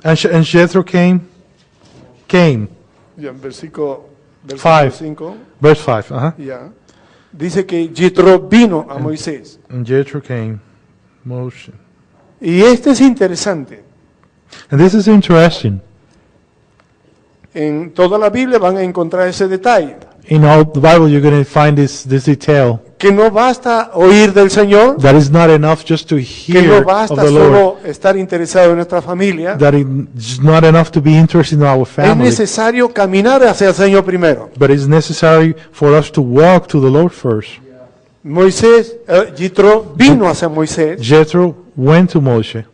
And Jethro came. Ya, versículo Five. 5, Verse 5. ya. Dice que Jethro vino a Moisés. And Jethro came. Moshe. Y este es interesante. And this is interesting. En toda la Biblia van a encontrar ese detalle. In all the Bible, you're going to find this detail. Que no basta oír del Señor, That is not enough just to que no hear of basta the Lord. solo estar interesado en nuestra familia. That it's not enough to be interested in our Es family. necesario caminar hacia el Señor primero. But it's necessary for us to walk to the Lord first. Jethro vino hacia Moisés, Jethro went to Moshe.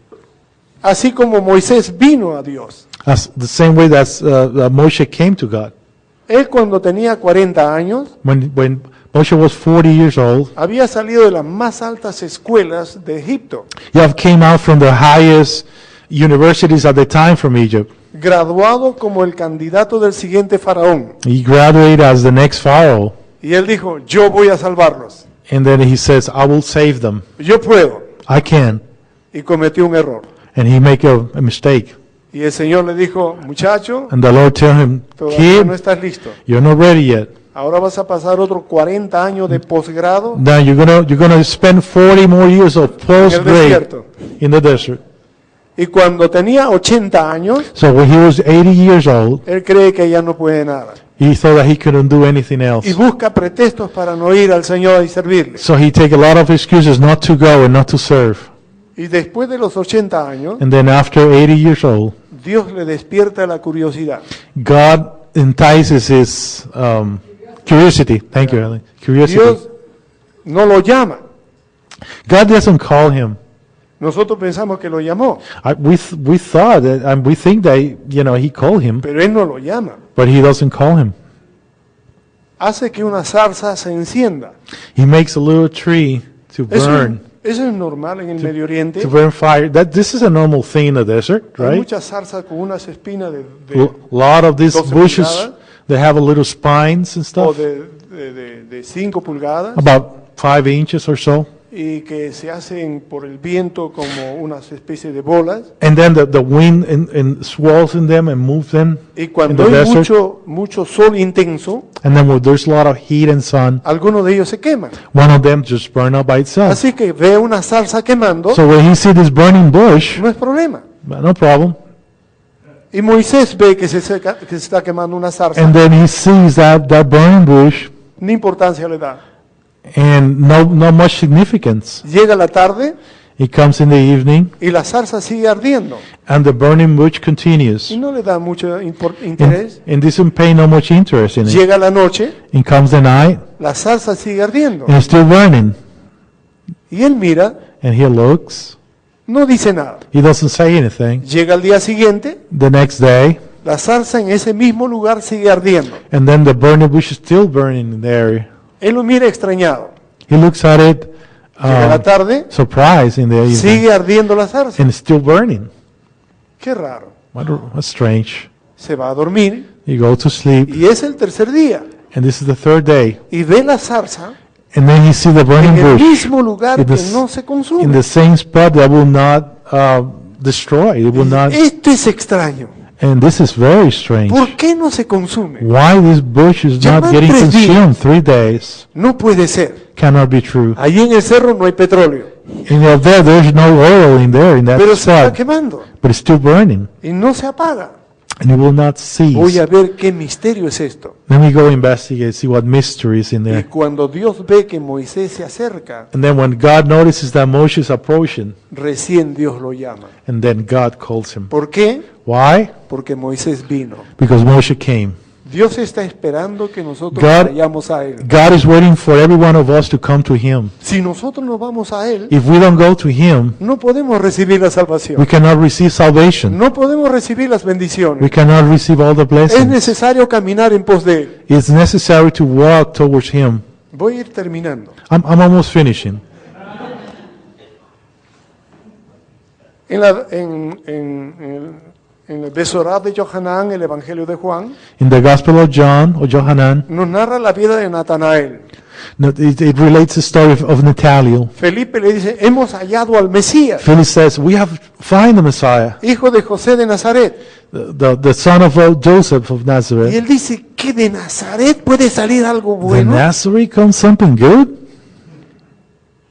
así como Moisés vino a Dios. As the same way that Moshe came to God. Él cuando tenía 40 años, When Moshe was 40 years old, había salido de las más altas escuelas de Egipto, he came out from the highest universities at the time from Egypt. graduado como el candidato del siguiente faraón. He graduated as the next Pharaoh. Y él dijo, yo voy a salvarlos, And then he says, I will save them. yo puedo. I can. Y cometió un error. And he make a mistake. Y el Señor le dijo, muchacho, And the Lord tell him, todavía no kid, estás listo. you're not ready yet. Ahora vas a pasar otros 40 años de posgrado Now you're gonna spend 40 more years of en el postgrade desierto. in the desert. Y cuando tenía 80 años, So when he was 80 years old, él cree que ya no puede nada. he thought that he couldn't do anything else. Y busca pretextos para no ir al Señor y servirle. So he take a lot of excuses not to go and not to serve. Y después de los 80 años, And then after 80 years old, Dios le despierta la curiosidad. God entices his curiosity. Thank you, Ellen. Curiosity. Dios no lo llama. God doesn't call him. Nosotros pensamos que lo llamó, We thought that, and we think that he called him, pero Él no lo llama. but he doesn't call him. Hace que una zarza se encienda. He makes a little tree to burn, Eso es normal en el Medio Oriente. to burn fire. This is a normal thing in the desert, Hay right? muchas zarzas con unas espinas A lot of these 12 bushes, pulgadas. they have a little spines and o stuff, de 5 pulgadas about 5 inches or so. y que se hacen por el viento como unas especies de bolas. And then the wind and swirls in them and moves them. Y cuando In the hay desert. mucho sol intenso, And then when there's a lot of heat and sun, algunos de ellos se queman. one of them just burn up by itself. Así que ve una zarza quemando, So when he see this burning bush, no es problema. no problem. Y Moisés ve que se está quemando una zarza, And then he sees that burning bush ni importancia le da. and no much significance. Llega la tarde It comes in the evening y la zarza sigue ardiendo and the burning bush continues. y no le da mucho interés. And doesn't pay no much interest in it. Llega la noche, And comes the night la zarza sigue ardiendo and it's still burning. y él mira, And he looks, no dice nada. he doesn't say anything. Llega el día siguiente, The next day, la zarza en ese mismo lugar sigue ardiendo. and then the burning bush is still burning in the area. Él lo mira extrañado. He looks at it, Llega la tarde, surprised in the evening, sigue ardiendo la zarza. and it's still burning. Qué raro. What strange. Se va a dormir You go to sleep, y es el tercer día. and this is the third day, Y ve la zarza and then he see the burning en el bush mismo lugar in que the, no se in consume. the same spot that will not destroy. It will not. Esto es extraño. And this is very strange. ¿Por qué no se consume? Why this bush is Ya not van getting 3 días. consumed 3 days No puede ser. cannot be true. Allí en el cerro no hay petróleo, And there's no oil in there in that pero se está spot, quemando but it's still burning, y no se apaga. and it will not Voy cease. a ver qué misterio es esto. Let me go investigate, see what mystery is in Y there. cuando Dios ve que Moisés se acerca, And then when God notices that Moshe is approaching, recién Dios lo llama. and then God calls him. ¿Por qué? Why? Porque Moisés vino. Because Moshe came. Dios está esperando que nosotros God- vayamos a Él. God is waiting for every one of us to come to Him. Si nosotros no vamos a Él, If we don't go to Him, no podemos recibir la we salvación. cannot receive salvation. No podemos recibir las We bendiciones. cannot receive all the Es blessings. necesario caminar en pos de Él. It's necessary to walk towards Him. Voy a ir terminando. I'm almost finishing. En el Besorá de Johanán, el Evangelio de Juan, In the Gospel of John or Johanan, nos narra la vida de Natanael. it relates the story of Nathanael. Felipe le dice, hemos hallado al Mesías, Philip says, "We have find the Messiah, hijo de José de Nazaret. the son of Joseph of Y Nazareth." él dice, ¿que de Nazaret puede salir algo The bueno? Nazareth comes something good?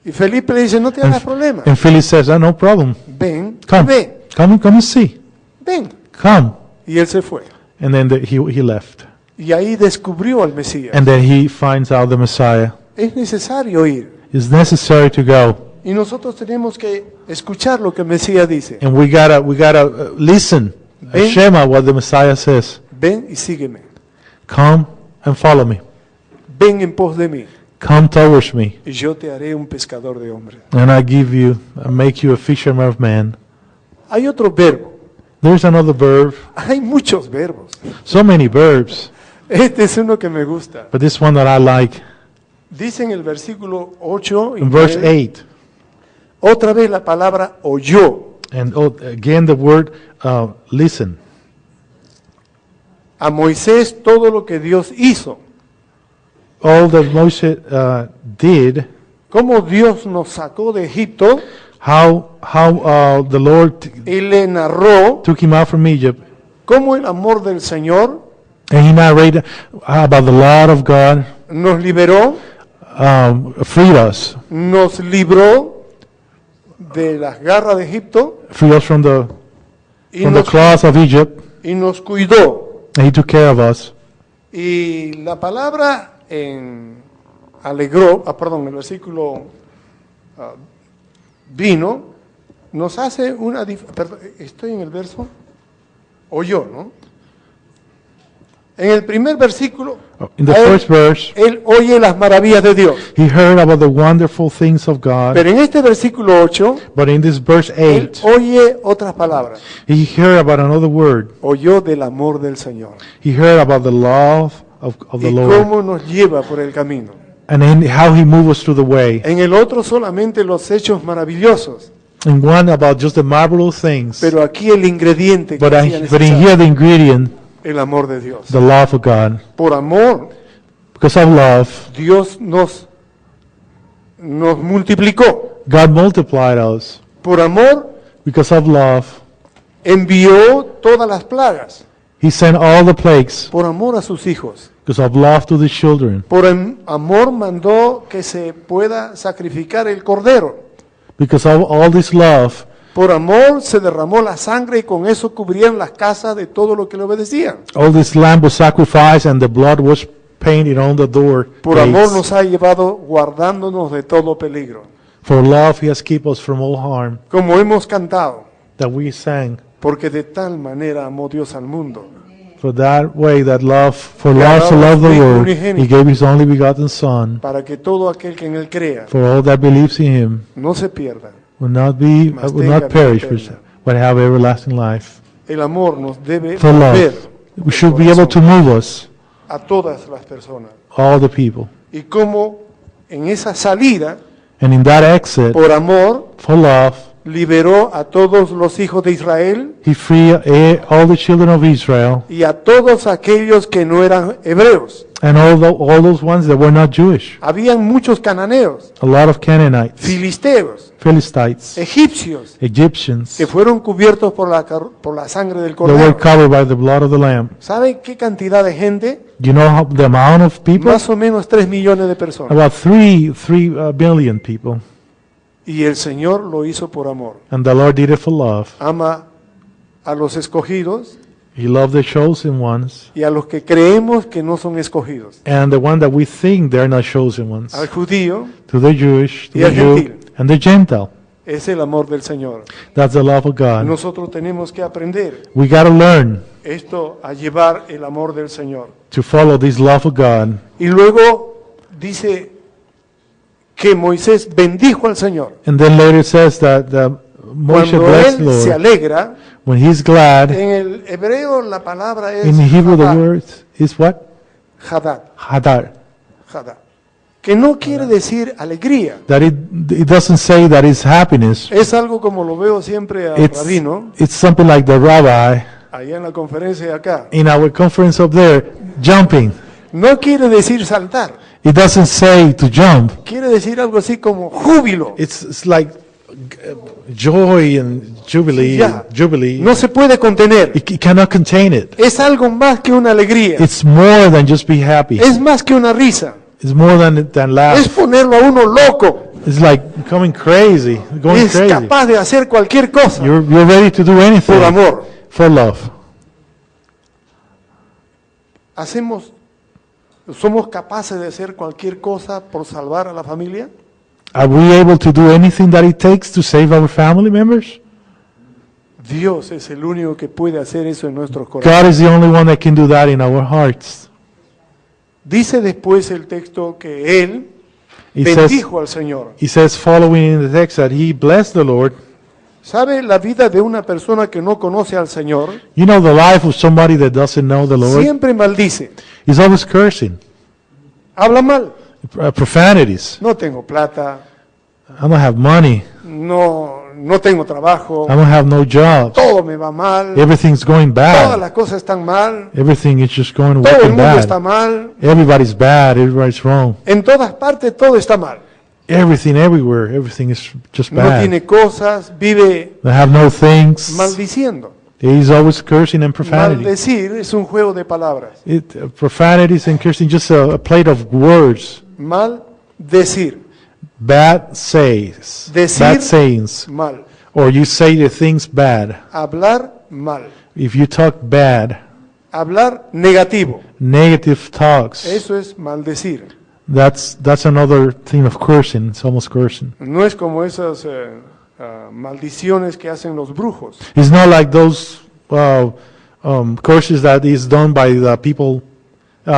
Y Felipe le dice, no te hagas problema. And Philip says, "No problem. Ven, Come, ve, come and see. ven. Come." Y él se fue. And then he left. Y ahí descubrió al Mesías. And then he finds out the Messiah. Es necesario ir. It's necessary to go. Y nosotros tenemos que escuchar lo que el Mesías dice. And we gotta listen, Ven. Shema, what the Messiah says. Ven y sígueme. Come and follow me. Ven en pos de mí. Come towards me, Y yo te haré un pescador de hombres. and I make you a fisherman of men. Hay otro verbo. There's another verb. Hay muchos verbos. So many verbs, Este es uno que me gusta. but this one that I like. Dice en el versículo 8, y In verse 9, 8, otra vez la palabra oyó. and again the word listen. A Moisés todo lo que Dios hizo. All that Moshe did, Cómo Dios nos sacó de Egipto how the Lord y le narró took him out from Egypt, cómo el amor del Señor and he narrated about the love of God nos liberó, freed us nos libró de las garras de Egipto from the y from the nos, claws of Egypt, y nos cuidó. and He took care of us. Y la palabra alegró, el versículo vino, nos hace una perdón, estoy en el verso, oyó, ¿no? En el primer versículo, In the first verse, él oye las maravillas de Dios. He heard about the wonderful things of God. Pero en este versículo 8, But in this verse él 8, oye otras palabras. He heard about another word. Oyó del amor del Señor. He heard about the love of the Y Lord. cómo nos lleva por el camino. And then how He moved us through the way. En el otro solamente los hechos maravillosos. And one about just the marvelous things. Pero aquí el ingrediente que But hacía in necesario, here the ingredient, el amor de Dios. the love of God. Por amor, Because of love, Dios nos multiplicó. God multiplied us. Por amor, Because of love, envió todas las plagas. He sent all the plagues. Por amor a sus hijos. Because of love to the children. Por amor mandó que se pueda sacrificar el cordero. Because of all this love, Por amor se derramó la sangre y con eso cubrían las casas de todo lo que le obedecían. all this lamb was sacrificed and the blood was painted on the door. Por amor gates. nos ha llevado guardándonos de todo peligro. For love He has kept us from all harm. Como hemos cantado, That we sang. porque de tal manera amó Dios al mundo. For that way, that love, for Que love ha to dado love the su Hijo world, unigénito. He gave His only begotten Son. Para que todo aquel que en él crea For all that believes in Him no se pierda. will not Mas tenga vida perish, eterna. but have everlasting life. El amor nos debe For mover love, we should be able to move us, a todas las personas. all the people. Y como en esa salida, And in that exit, por amor, for love, liberó a todos los hijos de Israel He freed all the children of Israel y a todos aquellos que no eran hebreos. and all those ones that were not Jewish. Habían muchos cananeos, A lot of Canaanites, filisteos, Philistines, egipcios, Egyptians, que fueron cubiertos por la sangre del that were cordero. covered by the blood of the Lamb. ¿Saben qué cantidad de gente? You know the amount of people? Más o menos 3 millones de personas. About 3 billion people. Y el Señor lo hizo por amor. And the Lord did it for love. Ama a los escogidos He loved the chosen ones y a los que creemos que no son escogidos. and the one that we think they're not chosen ones. Al judío To the Jewish, to Y the al Jew, gentil. and the Gentile. es el amor del Señor. That's the love of God. Nosotros tenemos que aprender We got to learn esto a llevar el amor del Señor. to follow this love of God. Y luego dice que Moisés bendijo al Señor. And then later it says that Moshe Cuando blessed the él se Lord. alegra, When he's glad, en el hebreo la palabra es in Hebrew the hadad, word is what? hadad, Hadar. hadad, que no quiere decir alegría. That it doesn't say that it's happiness. Es algo como lo veo siempre al rabino, It's something like the rabbi allá en la conferencia de acá. in our conference up there, jumping. No quiere decir saltar, It doesn't say to jump. quiere decir algo así como júbilo. It's like joy and jubilee. Ya. Jubilee. No se puede contener. It cannot contain it. Es algo más que una alegría. It's more than just be happy. Es más que una risa. It's more than Es laugh. ponerlo a uno loco. It's like coming crazy, going Es crazy. capaz de hacer cualquier cosa You're ready to do anything por amor. for love. ¿Somos capaces de hacer cualquier cosa por salvar a la familia? Are we able to do anything that it takes to save our family members? Dios es el único que puede hacer eso en nuestros corazones. God is the only one that can do that in our hearts. Dice después el texto que Él He says, bendijo al Señor. following in the text that he blessed the Lord. ¿Sabe la vida de una persona que no conoce al Señor? You know, the life of somebody that doesn't know the Lord Siempre maldice, is always cursing, habla mal. profanities. No tengo plata, I don't have money. no tengo trabajo, I don't have no job. todo me va mal, Everything's going todas bad. las cosas están mal, Everything is just going todo el wicked mundo está bad. mal, Everybody's bad. Everybody's wrong. en todas partes todo está mal. Everything, everywhere, everything is just No bad. tiene cosas, vive They have no things. maldiciendo. He's always cursing and profanity. Maldecir es un juego de palabras. Profanities and cursing, just a plate of words. Maldecir, Bad says, Decir- bad sayings, mal. or you say the things bad. Hablar mal. If you talk bad, Hablar negativo. negative talks, Eso es maldecir. that's another thing of cursing. It's almost cursing. No es como esas maldiciones que hacen los brujos. It's not like those curses that is done by the people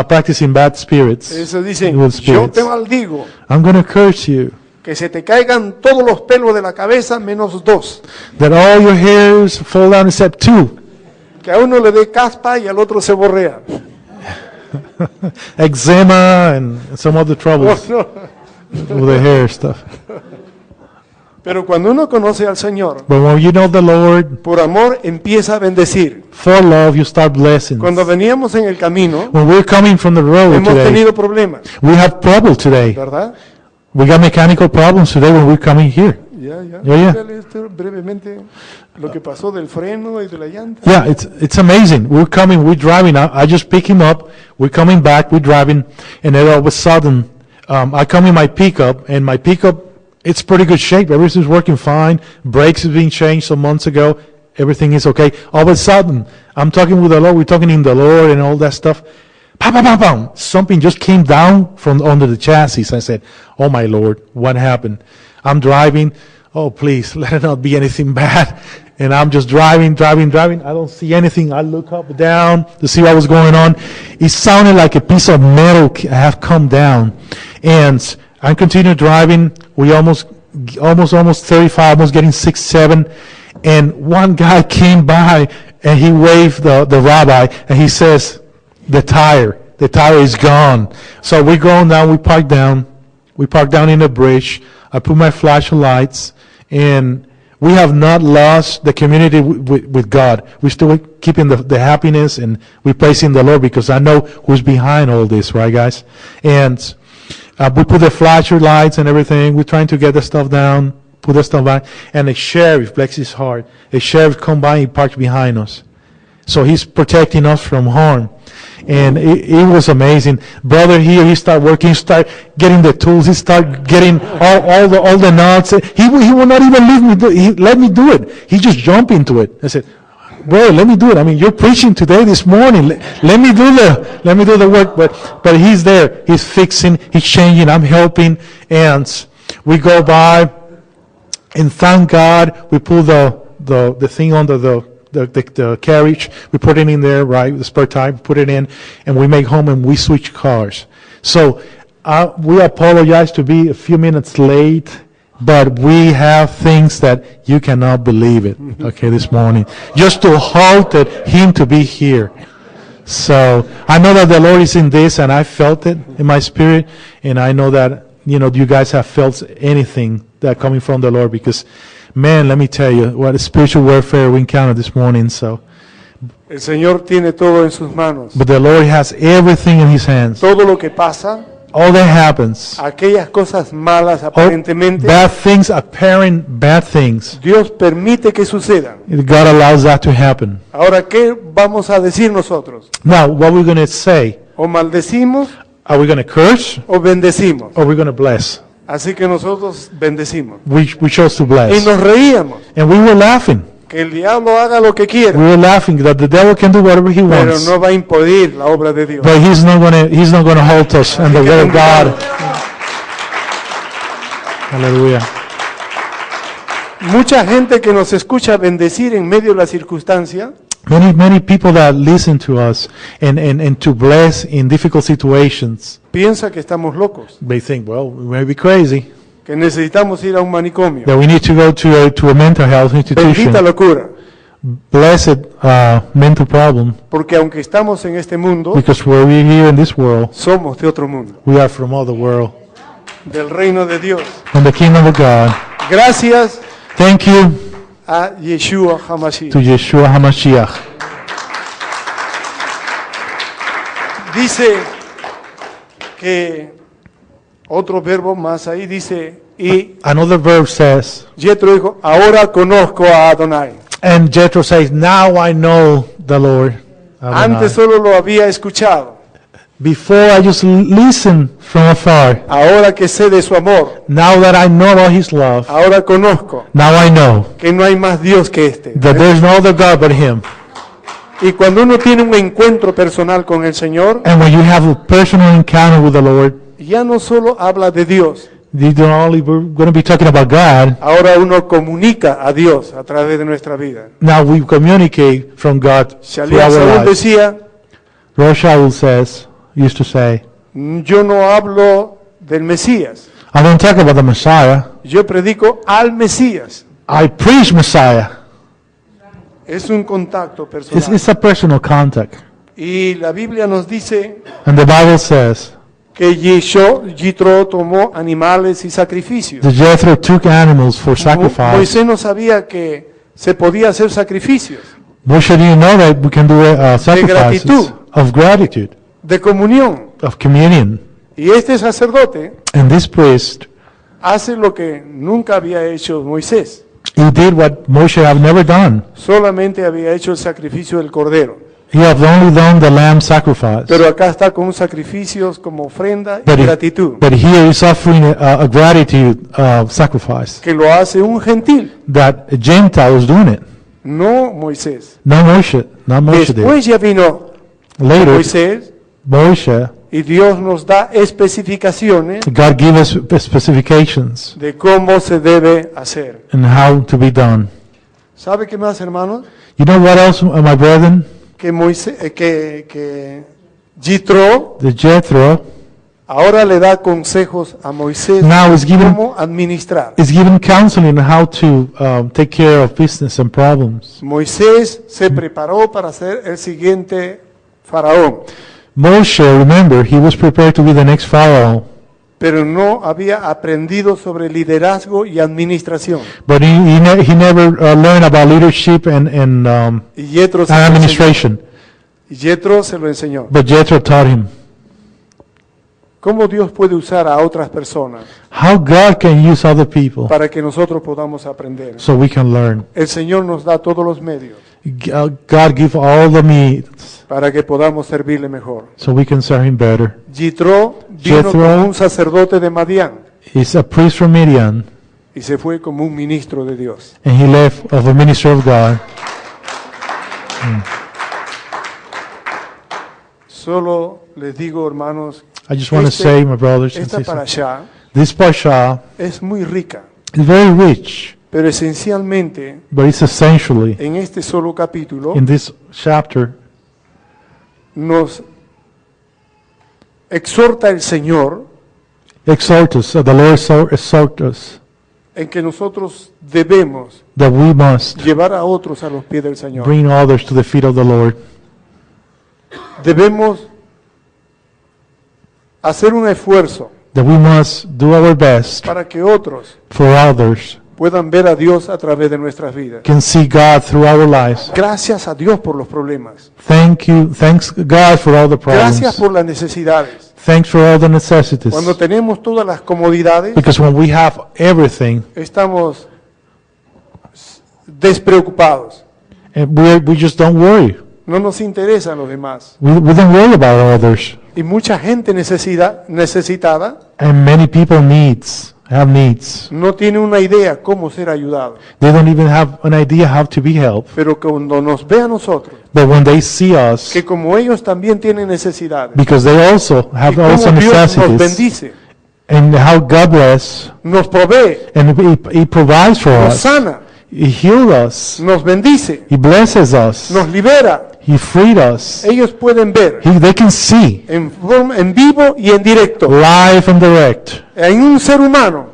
practicing bad spirits. Eso dicen, Evil yo spirits. te maldigo, I'm going to curse you, que se te caigan todos los pelos de la cabeza menos 2. that all your hairs fall down except 2. Que a uno le dé caspa y al otro se borrea. Eczema and some other troubles No. with the hair stuff. Pero cuando uno conoce al Señor, But when you know the Lord, por amor empieza a bendecir. for love, you start blessing. Cuando veníamos en el camino, When we're coming from the road hemos today, tenido problemas, we have trouble today. ¿verdad? We got mechanical problems today when we're coming here. Ya. Yeah. Dígale usted brevemente lo que pasó del freno y de la llanta. Yeah, it's amazing. We're coming, we're driving. I just pick him up. We're coming back. We're driving, and then all of a sudden, I come in my pickup, and my pickup, it's pretty good shape. Everything's working fine. Brakes have been changed some months ago. Everything is okay. All of a sudden, I'm talking with the Lord. We're talking in the Lord and all that stuff. Pam, pam, pam, pam. Something just came down from under the chassis. I said, "Oh my Lord, what happened?" I'm driving. Oh, please, let it not be anything bad. And I'm just driving. I don't see anything. I look up, down to see what was going on. It sounded like a piece of metal have come down. And I continue driving. We almost 35, almost getting 6, 7. And one guy came by and he waved the rabbi and he says, the tire is gone. So we're going down, we park down in the bridge. I put my flashlights, and we have not lost the community with God. We're still keeping the happiness, and we're praising the Lord because I know who's behind all this, right, guys? And we put the flashlights and everything. We're trying to get the stuff down, put the stuff back. And a sheriff, bless his heart, a sheriff come by, he parked behind us. So he's protecting us from harm. And it was amazing. Brother here, he started working, start getting the tools, he started getting all the nuts. He will not even leave me let me do it. He just jumped into it. I said, bro, let me do it. I mean, you're preaching today, this morning. Let me do the work. But he's there. He's fixing, he's changing, I'm helping. And we go by, and thank God we pull the thing under the carriage, we put it in there, right, the spare tire, put it in, and we make home and we switch cars. So we apologize to be a few minutes late, but we have things that you cannot believe it, okay, this morning. Just to halt him to be here. So I know that the Lord is in this, and I felt it in my spirit, and I know that, you guys have felt anything that coming from the Lord, because man, let me tell you, what a spiritual warfare we encountered this morning. So, El Señor tiene todo en sus manos. but the Lord has everything in His hands. Todo lo que pasa, All that happens, aquellas cosas malas all aparentemente, bad things, apparent bad things, Dios permite que sucedan. God allows that to happen. Ahora, ¿qué vamos a decir nosotros? Now, what we're going to say? O maldecimos Are we going to curse o bendecimos. or are we going to bless? Así que nosotros bendecimos. We chose to Y bless, nos reíamos. and we were laughing. Que el diablo haga lo que We quiera, were laughing that the devil can do whatever he pero wants, no va a impedir la obra de Dios. but he's not going to halt us and the word of God. Hallelujah. Mucha gente que nos escucha bendecir en medio de la circunstancia, Many people that listen to us and to bless in difficult situations, piensa que estamos locos, they think, well, we may be crazy, que necesitamos ir a un manicomio. that we need to go to a mental health Bendita institution. locura, Blessed mental problem, porque aunque estamos en este mundo, because we're here in this world, somos de otro mundo, we are from all the world, del reino de Dios. from the kingdom of God. Gracias Thank you a Yeshua HaMashiach. to Yeshua HaMashiach. Dice que otro verbo más ahí dice, y Another verse says, Jethro dijo, ahora conozco a Adonai. and Jethro says, now I know the Lord. Adonai. Antes solo lo había escuchado. Before I just listen from afar. Ahora que sé de su amor, Now that I know about His love, ahora conozco now I know que no hay más Dios que este. that there's no other God but Him. Y cuando uno tiene un encuentro personal con el Señor, And when you have a personal encounter with the Lord, ya no solo habla de Dios, you don't only we're going to be talking about God. ahora uno comunica a Dios a través de nuestra vida. Now we communicate from God through Shalia our Saúl lives. decía, Rosh Shaul used to say, yo no hablo del Mesías, I don't talk about the Messiah. yo predico al Mesías. I preach Messiah. Es un contacto personal. It's a personal contact. Y la Biblia nos dice And the Bible says que Yitro tomó animales y sacrificios. that Jethro took animals for sacrifice. Moisés no sabía que se podía hacer sacrificios Moshe didn't know that we can do sacrifices gratitud. of gratitude, de comunión. of communion. Y este sacerdote And this priest, hace lo que nunca había hecho Moisés. he did what Moshe had never done. Solamente había hecho el sacrificio del cordero. He had only done the lamb sacrifice. Pero acá está con sacrificios como ofrenda y But, gratitud. but here he's offering a gratitude sacrifice. Que lo hace un gentil, That a Gentile was doing it. no Moisés. Not Moshe did. Después ya vino Later, Moisés Moshe, y Dios nos da especificaciones God gave us specifications de cómo se debe hacer. and how to be done. ¿Sabe qué más, hermanos? You know what else, my brethren? Que Moisés, que Yitro The Jethro ahora le da consejos a Moisés Now is given- cómo administrar. is given counseling on how to take care of business and problems. Moisés se preparó para ser el siguiente faraón, Moshe, remember, he was prepared to be the next Pharaoh, pero no había aprendido sobre liderazgo y administración. but he never learned about leadership and Y Yetro se lo enseñó. administration. Y Yetro se lo enseñó. But Jethro taught him ¿Cómo Dios puede usar a otras personas how God can use other people para que nosotros podamos aprender? so we can learn. El Señor nos da todos los medios God give all the means para que podamos servirle mejor. so we can serve Him better. Yitro vino Jethro- como un sacerdote de Madián He's a priest from Midian, y se fue como un ministro de Dios. and he left of a minister of God. Solo les digo, hermanos, I just want to Este- say, my brothers and esta sisters, parashá this parasha es muy rica, is very rich, pero esencialmente but it's essentially en este solo capítulo in this chapter nos exhorta el Señor exhort us, the Lord exhort us en que nosotros debemos that we must llevar a otros a los pies del Señor. bring others to the feet of the Lord. Debemos hacer un esfuerzo That we must do our best para que otros for others puedan ver a Dios a través de nuestras vidas. can see God through our lives. Gracias a Dios por los problemas. Thanks God for all the Gracias problems. por las necesidades. Thanks for all the necessities. Cuando tenemos todas las comodidades, Because when we have everything, estamos despreocupados. and we just don't worry. No nos interesan los demás. We don't worry about others. Y mucha gente necesitada And many people have needs. no tiene una idea cómo ser ayudado. They don't even have an idea how to be helped. Pero cuando nos ve a nosotros, But when they see us, que como ellos también tienen necesidades, because they also y have cómo also Dios nos necessities, bendice, and how God bless, nos provee, and He provides for nos us, sana, He healed us, nos bendice, He blesses us, nos libera. He freed us. Ellos pueden ver They can see en vivo y en directo, live and direct en un ser humano,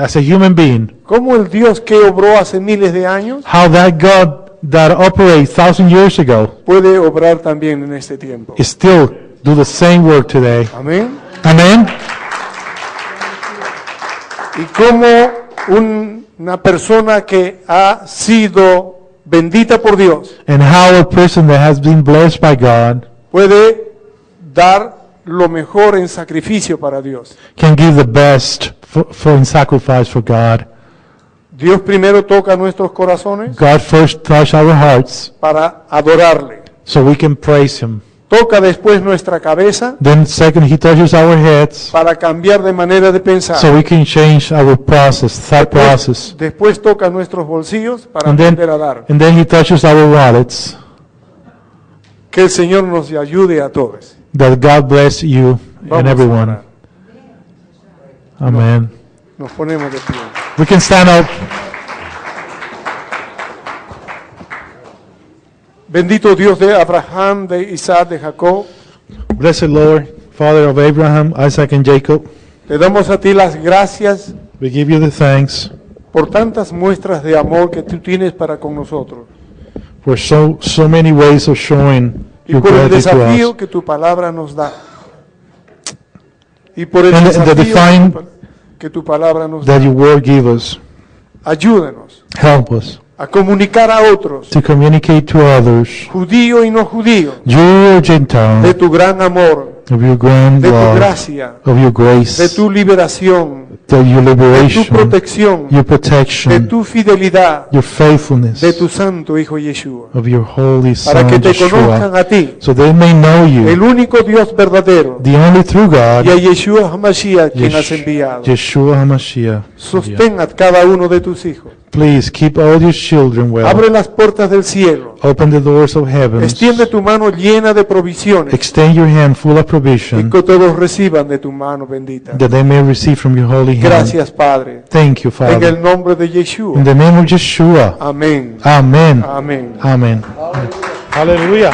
as a human being, cómo el Dios que obró hace miles de años how that God that operated 1,000 years ago puede obrar también en este tiempo. is still do the same work today. Amén. Amen. Y cómo una persona que ha sido bendita por Dios And how a person that has been blessed by God puede dar lo mejor en sacrificio para Dios. can give the best for in sacrifice for God. Dios primero toca nuestros corazones God first touch our hearts para adorarle. so we can praise Him. Toca después nuestra cabeza Then second, he touches our heads para cambiar de manera de pensar. so we can change our process, thought process. Después toca nuestros bolsillos para And then, aprender a dar. and then he touches our wallets. Que el Señor nos ayude a todos. That God bless you and Vamos a everyone. orar. Amen. Nos ponemos de pie. We can stand up. Bendito Dios de Abraham, de Isaac, de Jacob. Blessed Lord, Father of Abraham, Isaac, and Jacob, Te damos a ti las gracias we give you the thanks por tantas muestras de amor que tú tienes para con nosotros. for so many ways of showing Y your por el gratitude to us. desafío que tu palabra nos da. Y por el And the desafío define que tu palabra nos da. That your word give us. Ayúdanos Help us a comunicar a otros, to communicate to others, judío y no judío, Jew or de Gentile, tu gran amor, of your grand de tu love, gracia, of your de grace, tu liberación, of your de tu liberation, protección, your de protection, tu fidelidad, your faithfulness, de tu santo Hijo Yeshua, of your holy para que Son, te Yeshua, conozcan a ti, so they may know el you, único Dios verdadero, the only true God, y a Yeshua HaMashiach, quien has enviado. Yeshua HaMashiach. Sostén a cada uno de tus hijos. Please keep all your children well. Abre las puertas del cielo. Open the doors of heaven. Extiende tu mano llena de provisiones Extend your hand full of y provision, que todos reciban de tu mano bendita. that they may receive from your holy hand. Gracias, Padre. Thank you, En Father. el nombre de In Yeshua. the name of Yeshua. Amén. Amen. Amén. Amen. Hallelujah.